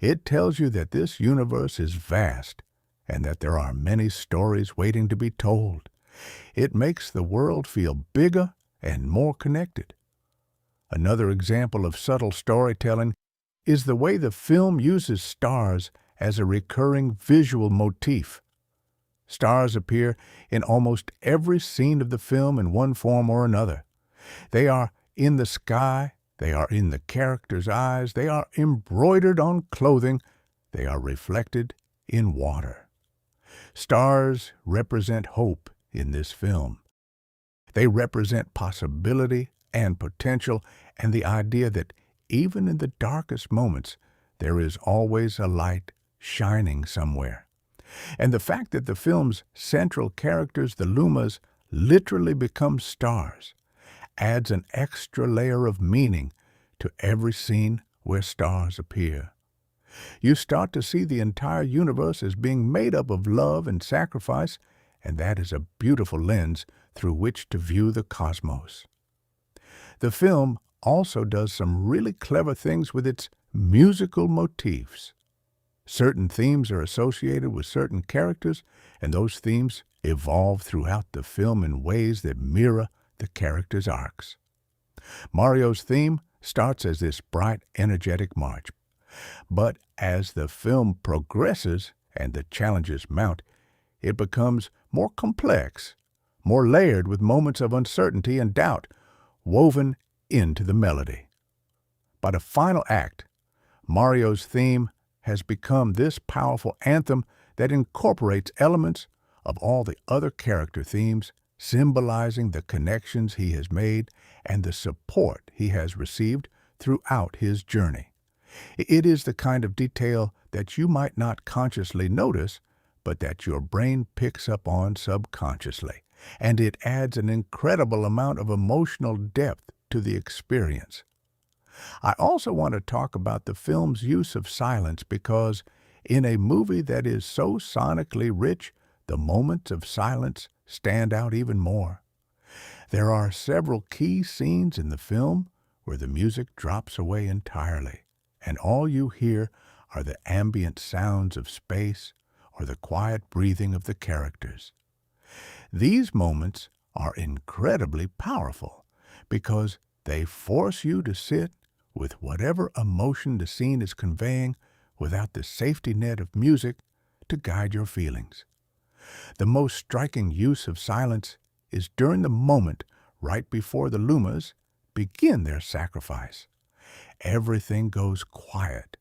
It tells you that this universe is vast and that there are many stories waiting to be told. It makes the world feel bigger and more connected. Another example of subtle storytelling is the way the film uses stars as a recurring visual motif. Stars appear in almost every scene of the film in one form or another. They are in the sky, they are in the characters' eyes, they are embroidered on clothing, they are reflected in water. Stars represent hope in this film. They represent possibility and potential and the idea that even in the darkest moments, there is always a light shining somewhere. And the fact that the film's central characters, the Lumas, literally become stars, adds an extra layer of meaning to every scene where stars appear. You start to see the entire universe as being made up of love and sacrifice, and that is a beautiful lens through which to view the cosmos. The film also does some really clever things with its musical motifs. Certain themes are associated with certain characters, and those themes evolve throughout the film in ways that mirror the characters' arcs. Mario's theme starts as this bright, energetic march, but as the film progresses and the challenges mount, it becomes more complex, more layered with moments of uncertainty and doubt woven into the melody. By the final act, Mario's theme has become this powerful anthem that incorporates elements of all the other character themes, symbolizing the connections he has made and the support he has received throughout his journey. It is the kind of detail that you might not consciously notice, but that your brain picks up on subconsciously, and it adds an incredible amount of emotional depth to the experience. I also want to talk about the film's use of silence because in a movie that is so sonically rich, the moments of silence stand out even more. There are several key scenes in the film where the music drops away entirely, and all you hear are the ambient sounds of space or the quiet breathing of the characters. These moments are incredibly powerful because they force you to sit with whatever emotion the scene is conveying without the safety net of music to guide your feelings. The most striking use of silence is during the moment right before the Lumas begin their sacrifice. Everything goes quiet.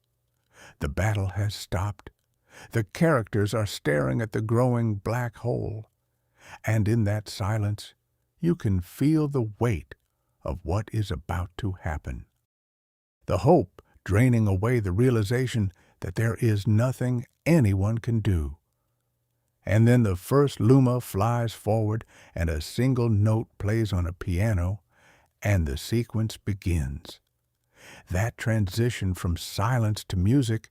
The battle has stopped. The characters are staring at the growing black hole. And in that silence, you can feel the weight of what is about to happen. The hope draining away the realization that there is nothing anyone can do. And then the first Luma flies forward and a single note plays on a piano, and the sequence begins. That transition from silence to music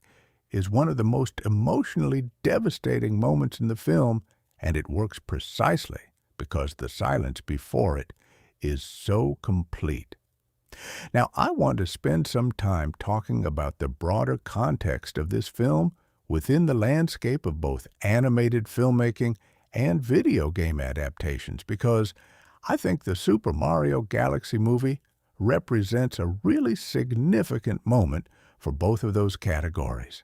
is one of the most emotionally devastating moments in the film, and it works precisely because the silence before it is so complete. Now, I want to spend some time talking about the broader context of this film within the landscape of both animated filmmaking and video game adaptations, because I think the Super Mario Galaxy movie represents a really significant moment for both of those categories.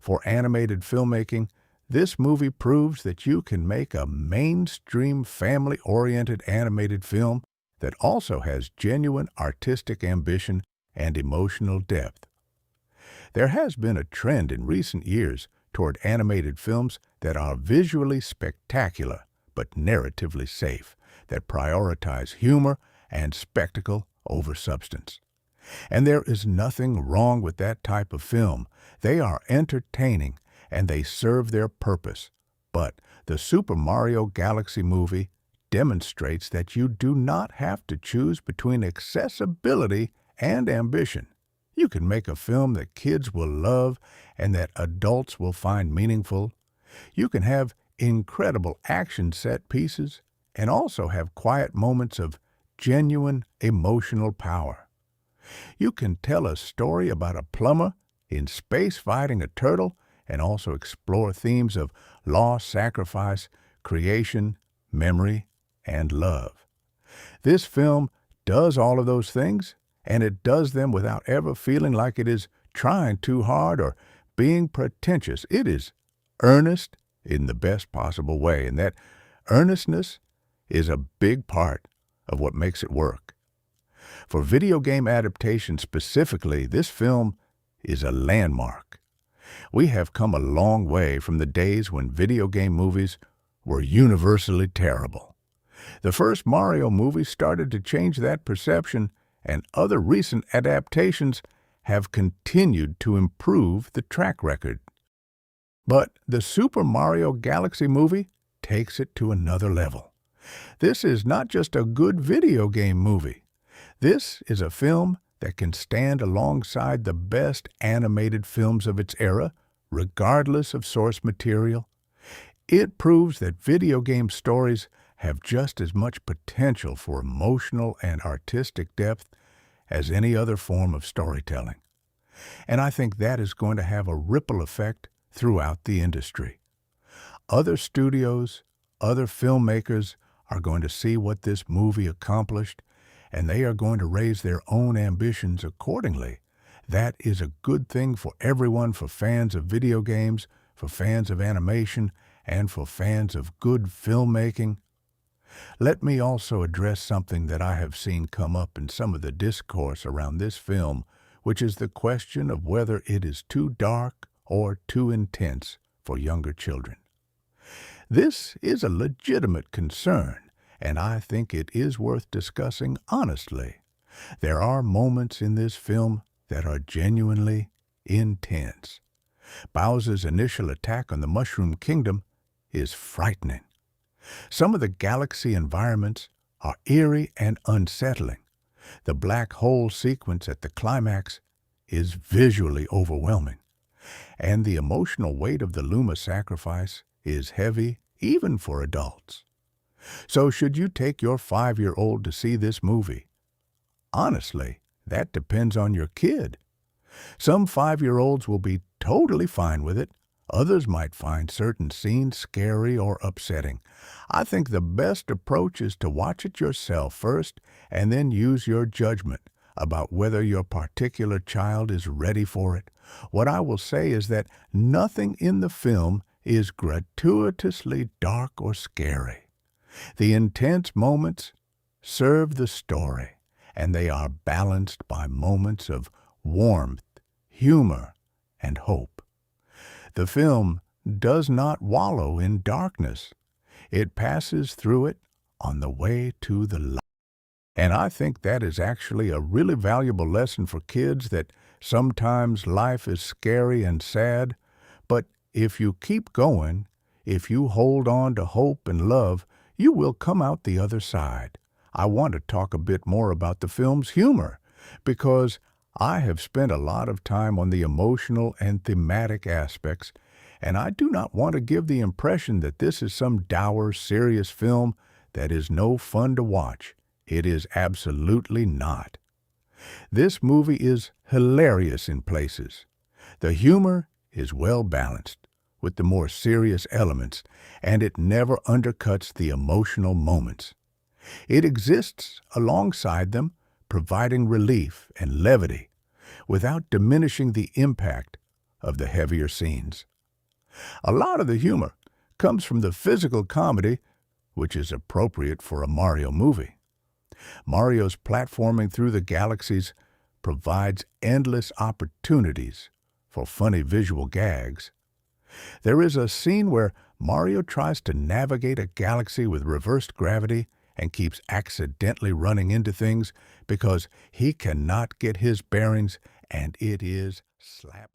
For animated filmmaking, this movie proves that you can make a mainstream family-oriented animated film that also has genuine artistic ambition and emotional depth. There has been a trend in recent years toward animated films that are visually spectacular but narratively safe, that prioritize humor and spectacle over substance. And there is nothing wrong with that type of film. They are entertaining and they serve their purpose. But the Super Mario Galaxy movie demonstrates that you do not have to choose between accessibility and ambition. You can make a film that kids will love and that adults will find meaningful. You can have incredible action set pieces and also have quiet moments of genuine emotional power. You can tell a story about a plumber in space fighting a turtle and also explore themes of loss, sacrifice, creation, memory, and love. This film does all of those things, and it does them without ever feeling like it is trying too hard or being pretentious. It is earnest, in the best possible way, and that earnestness is a big part of what makes it work. For video game adaptation specifically, this film is a landmark. We have come a long way from the days when video game movies were universally terrible. The first Mario movie started to change that perception, and other recent adaptations have continued to improve the track record. But the Super Mario Galaxy movie takes it to another level. This is not just a good video game movie. This is a film that can stand alongside the best animated films of its era, regardless of source material. It proves that video game stories have just as much potential for emotional and artistic depth as any other form of storytelling. And I think that is going to have a ripple effect throughout the industry. Other studios, other filmmakers are going to see what this movie accomplished, and they are going to raise their own ambitions accordingly. That is a good thing for everyone, for fans of video games, for fans of animation, and for fans of good filmmaking. Let me also address something that I have seen come up in some of the discourse around this film, which is the question of whether it is too dark or too intense for younger children. This is a legitimate concern, and I think it is worth discussing honestly. There are moments in this film that are genuinely intense. Bowser's initial attack on the Mushroom Kingdom is frightening. Some of the galaxy environments are eerie and unsettling. The black hole sequence at the climax is visually overwhelming. And the emotional weight of the Luma sacrifice is heavy even for adults. So should you take your 5-year-old to see this movie? Honestly, that depends on your kid. Some 5-year-olds will be totally fine with it. Others might find certain scenes scary or upsetting. I think the best approach is to watch it yourself first and then use your judgment about whether your particular child is ready for it. What I will say is that nothing in the film is gratuitously dark or scary. The intense moments serve the story, and they are balanced by moments of warmth, humor, and hope. The film does not wallow in darkness. It passes through it on the way to the light. And I think that is actually a really valuable lesson for kids, that sometimes life is scary and sad, but if you keep going, if you hold on to hope and love, you will come out the other side. I want to talk a bit more about the film's humor, because I have spent a lot of time on the emotional and thematic aspects, and I do not want to give the impression that this is some dour, serious film that is no fun to watch. It is absolutely not. This movie is hilarious in places. The humor is well balanced with the more serious elements, and it never undercuts the emotional moments. It exists alongside them, providing relief and levity without diminishing the impact of the heavier scenes. A lot of the humor comes from the physical comedy, which is appropriate for a Mario movie. Mario's platforming through the galaxies provides endless opportunities for funny visual gags. There is a scene where Mario tries to navigate a galaxy with reversed gravity and keeps accidentally running into things because he cannot get his bearings, and it is slap.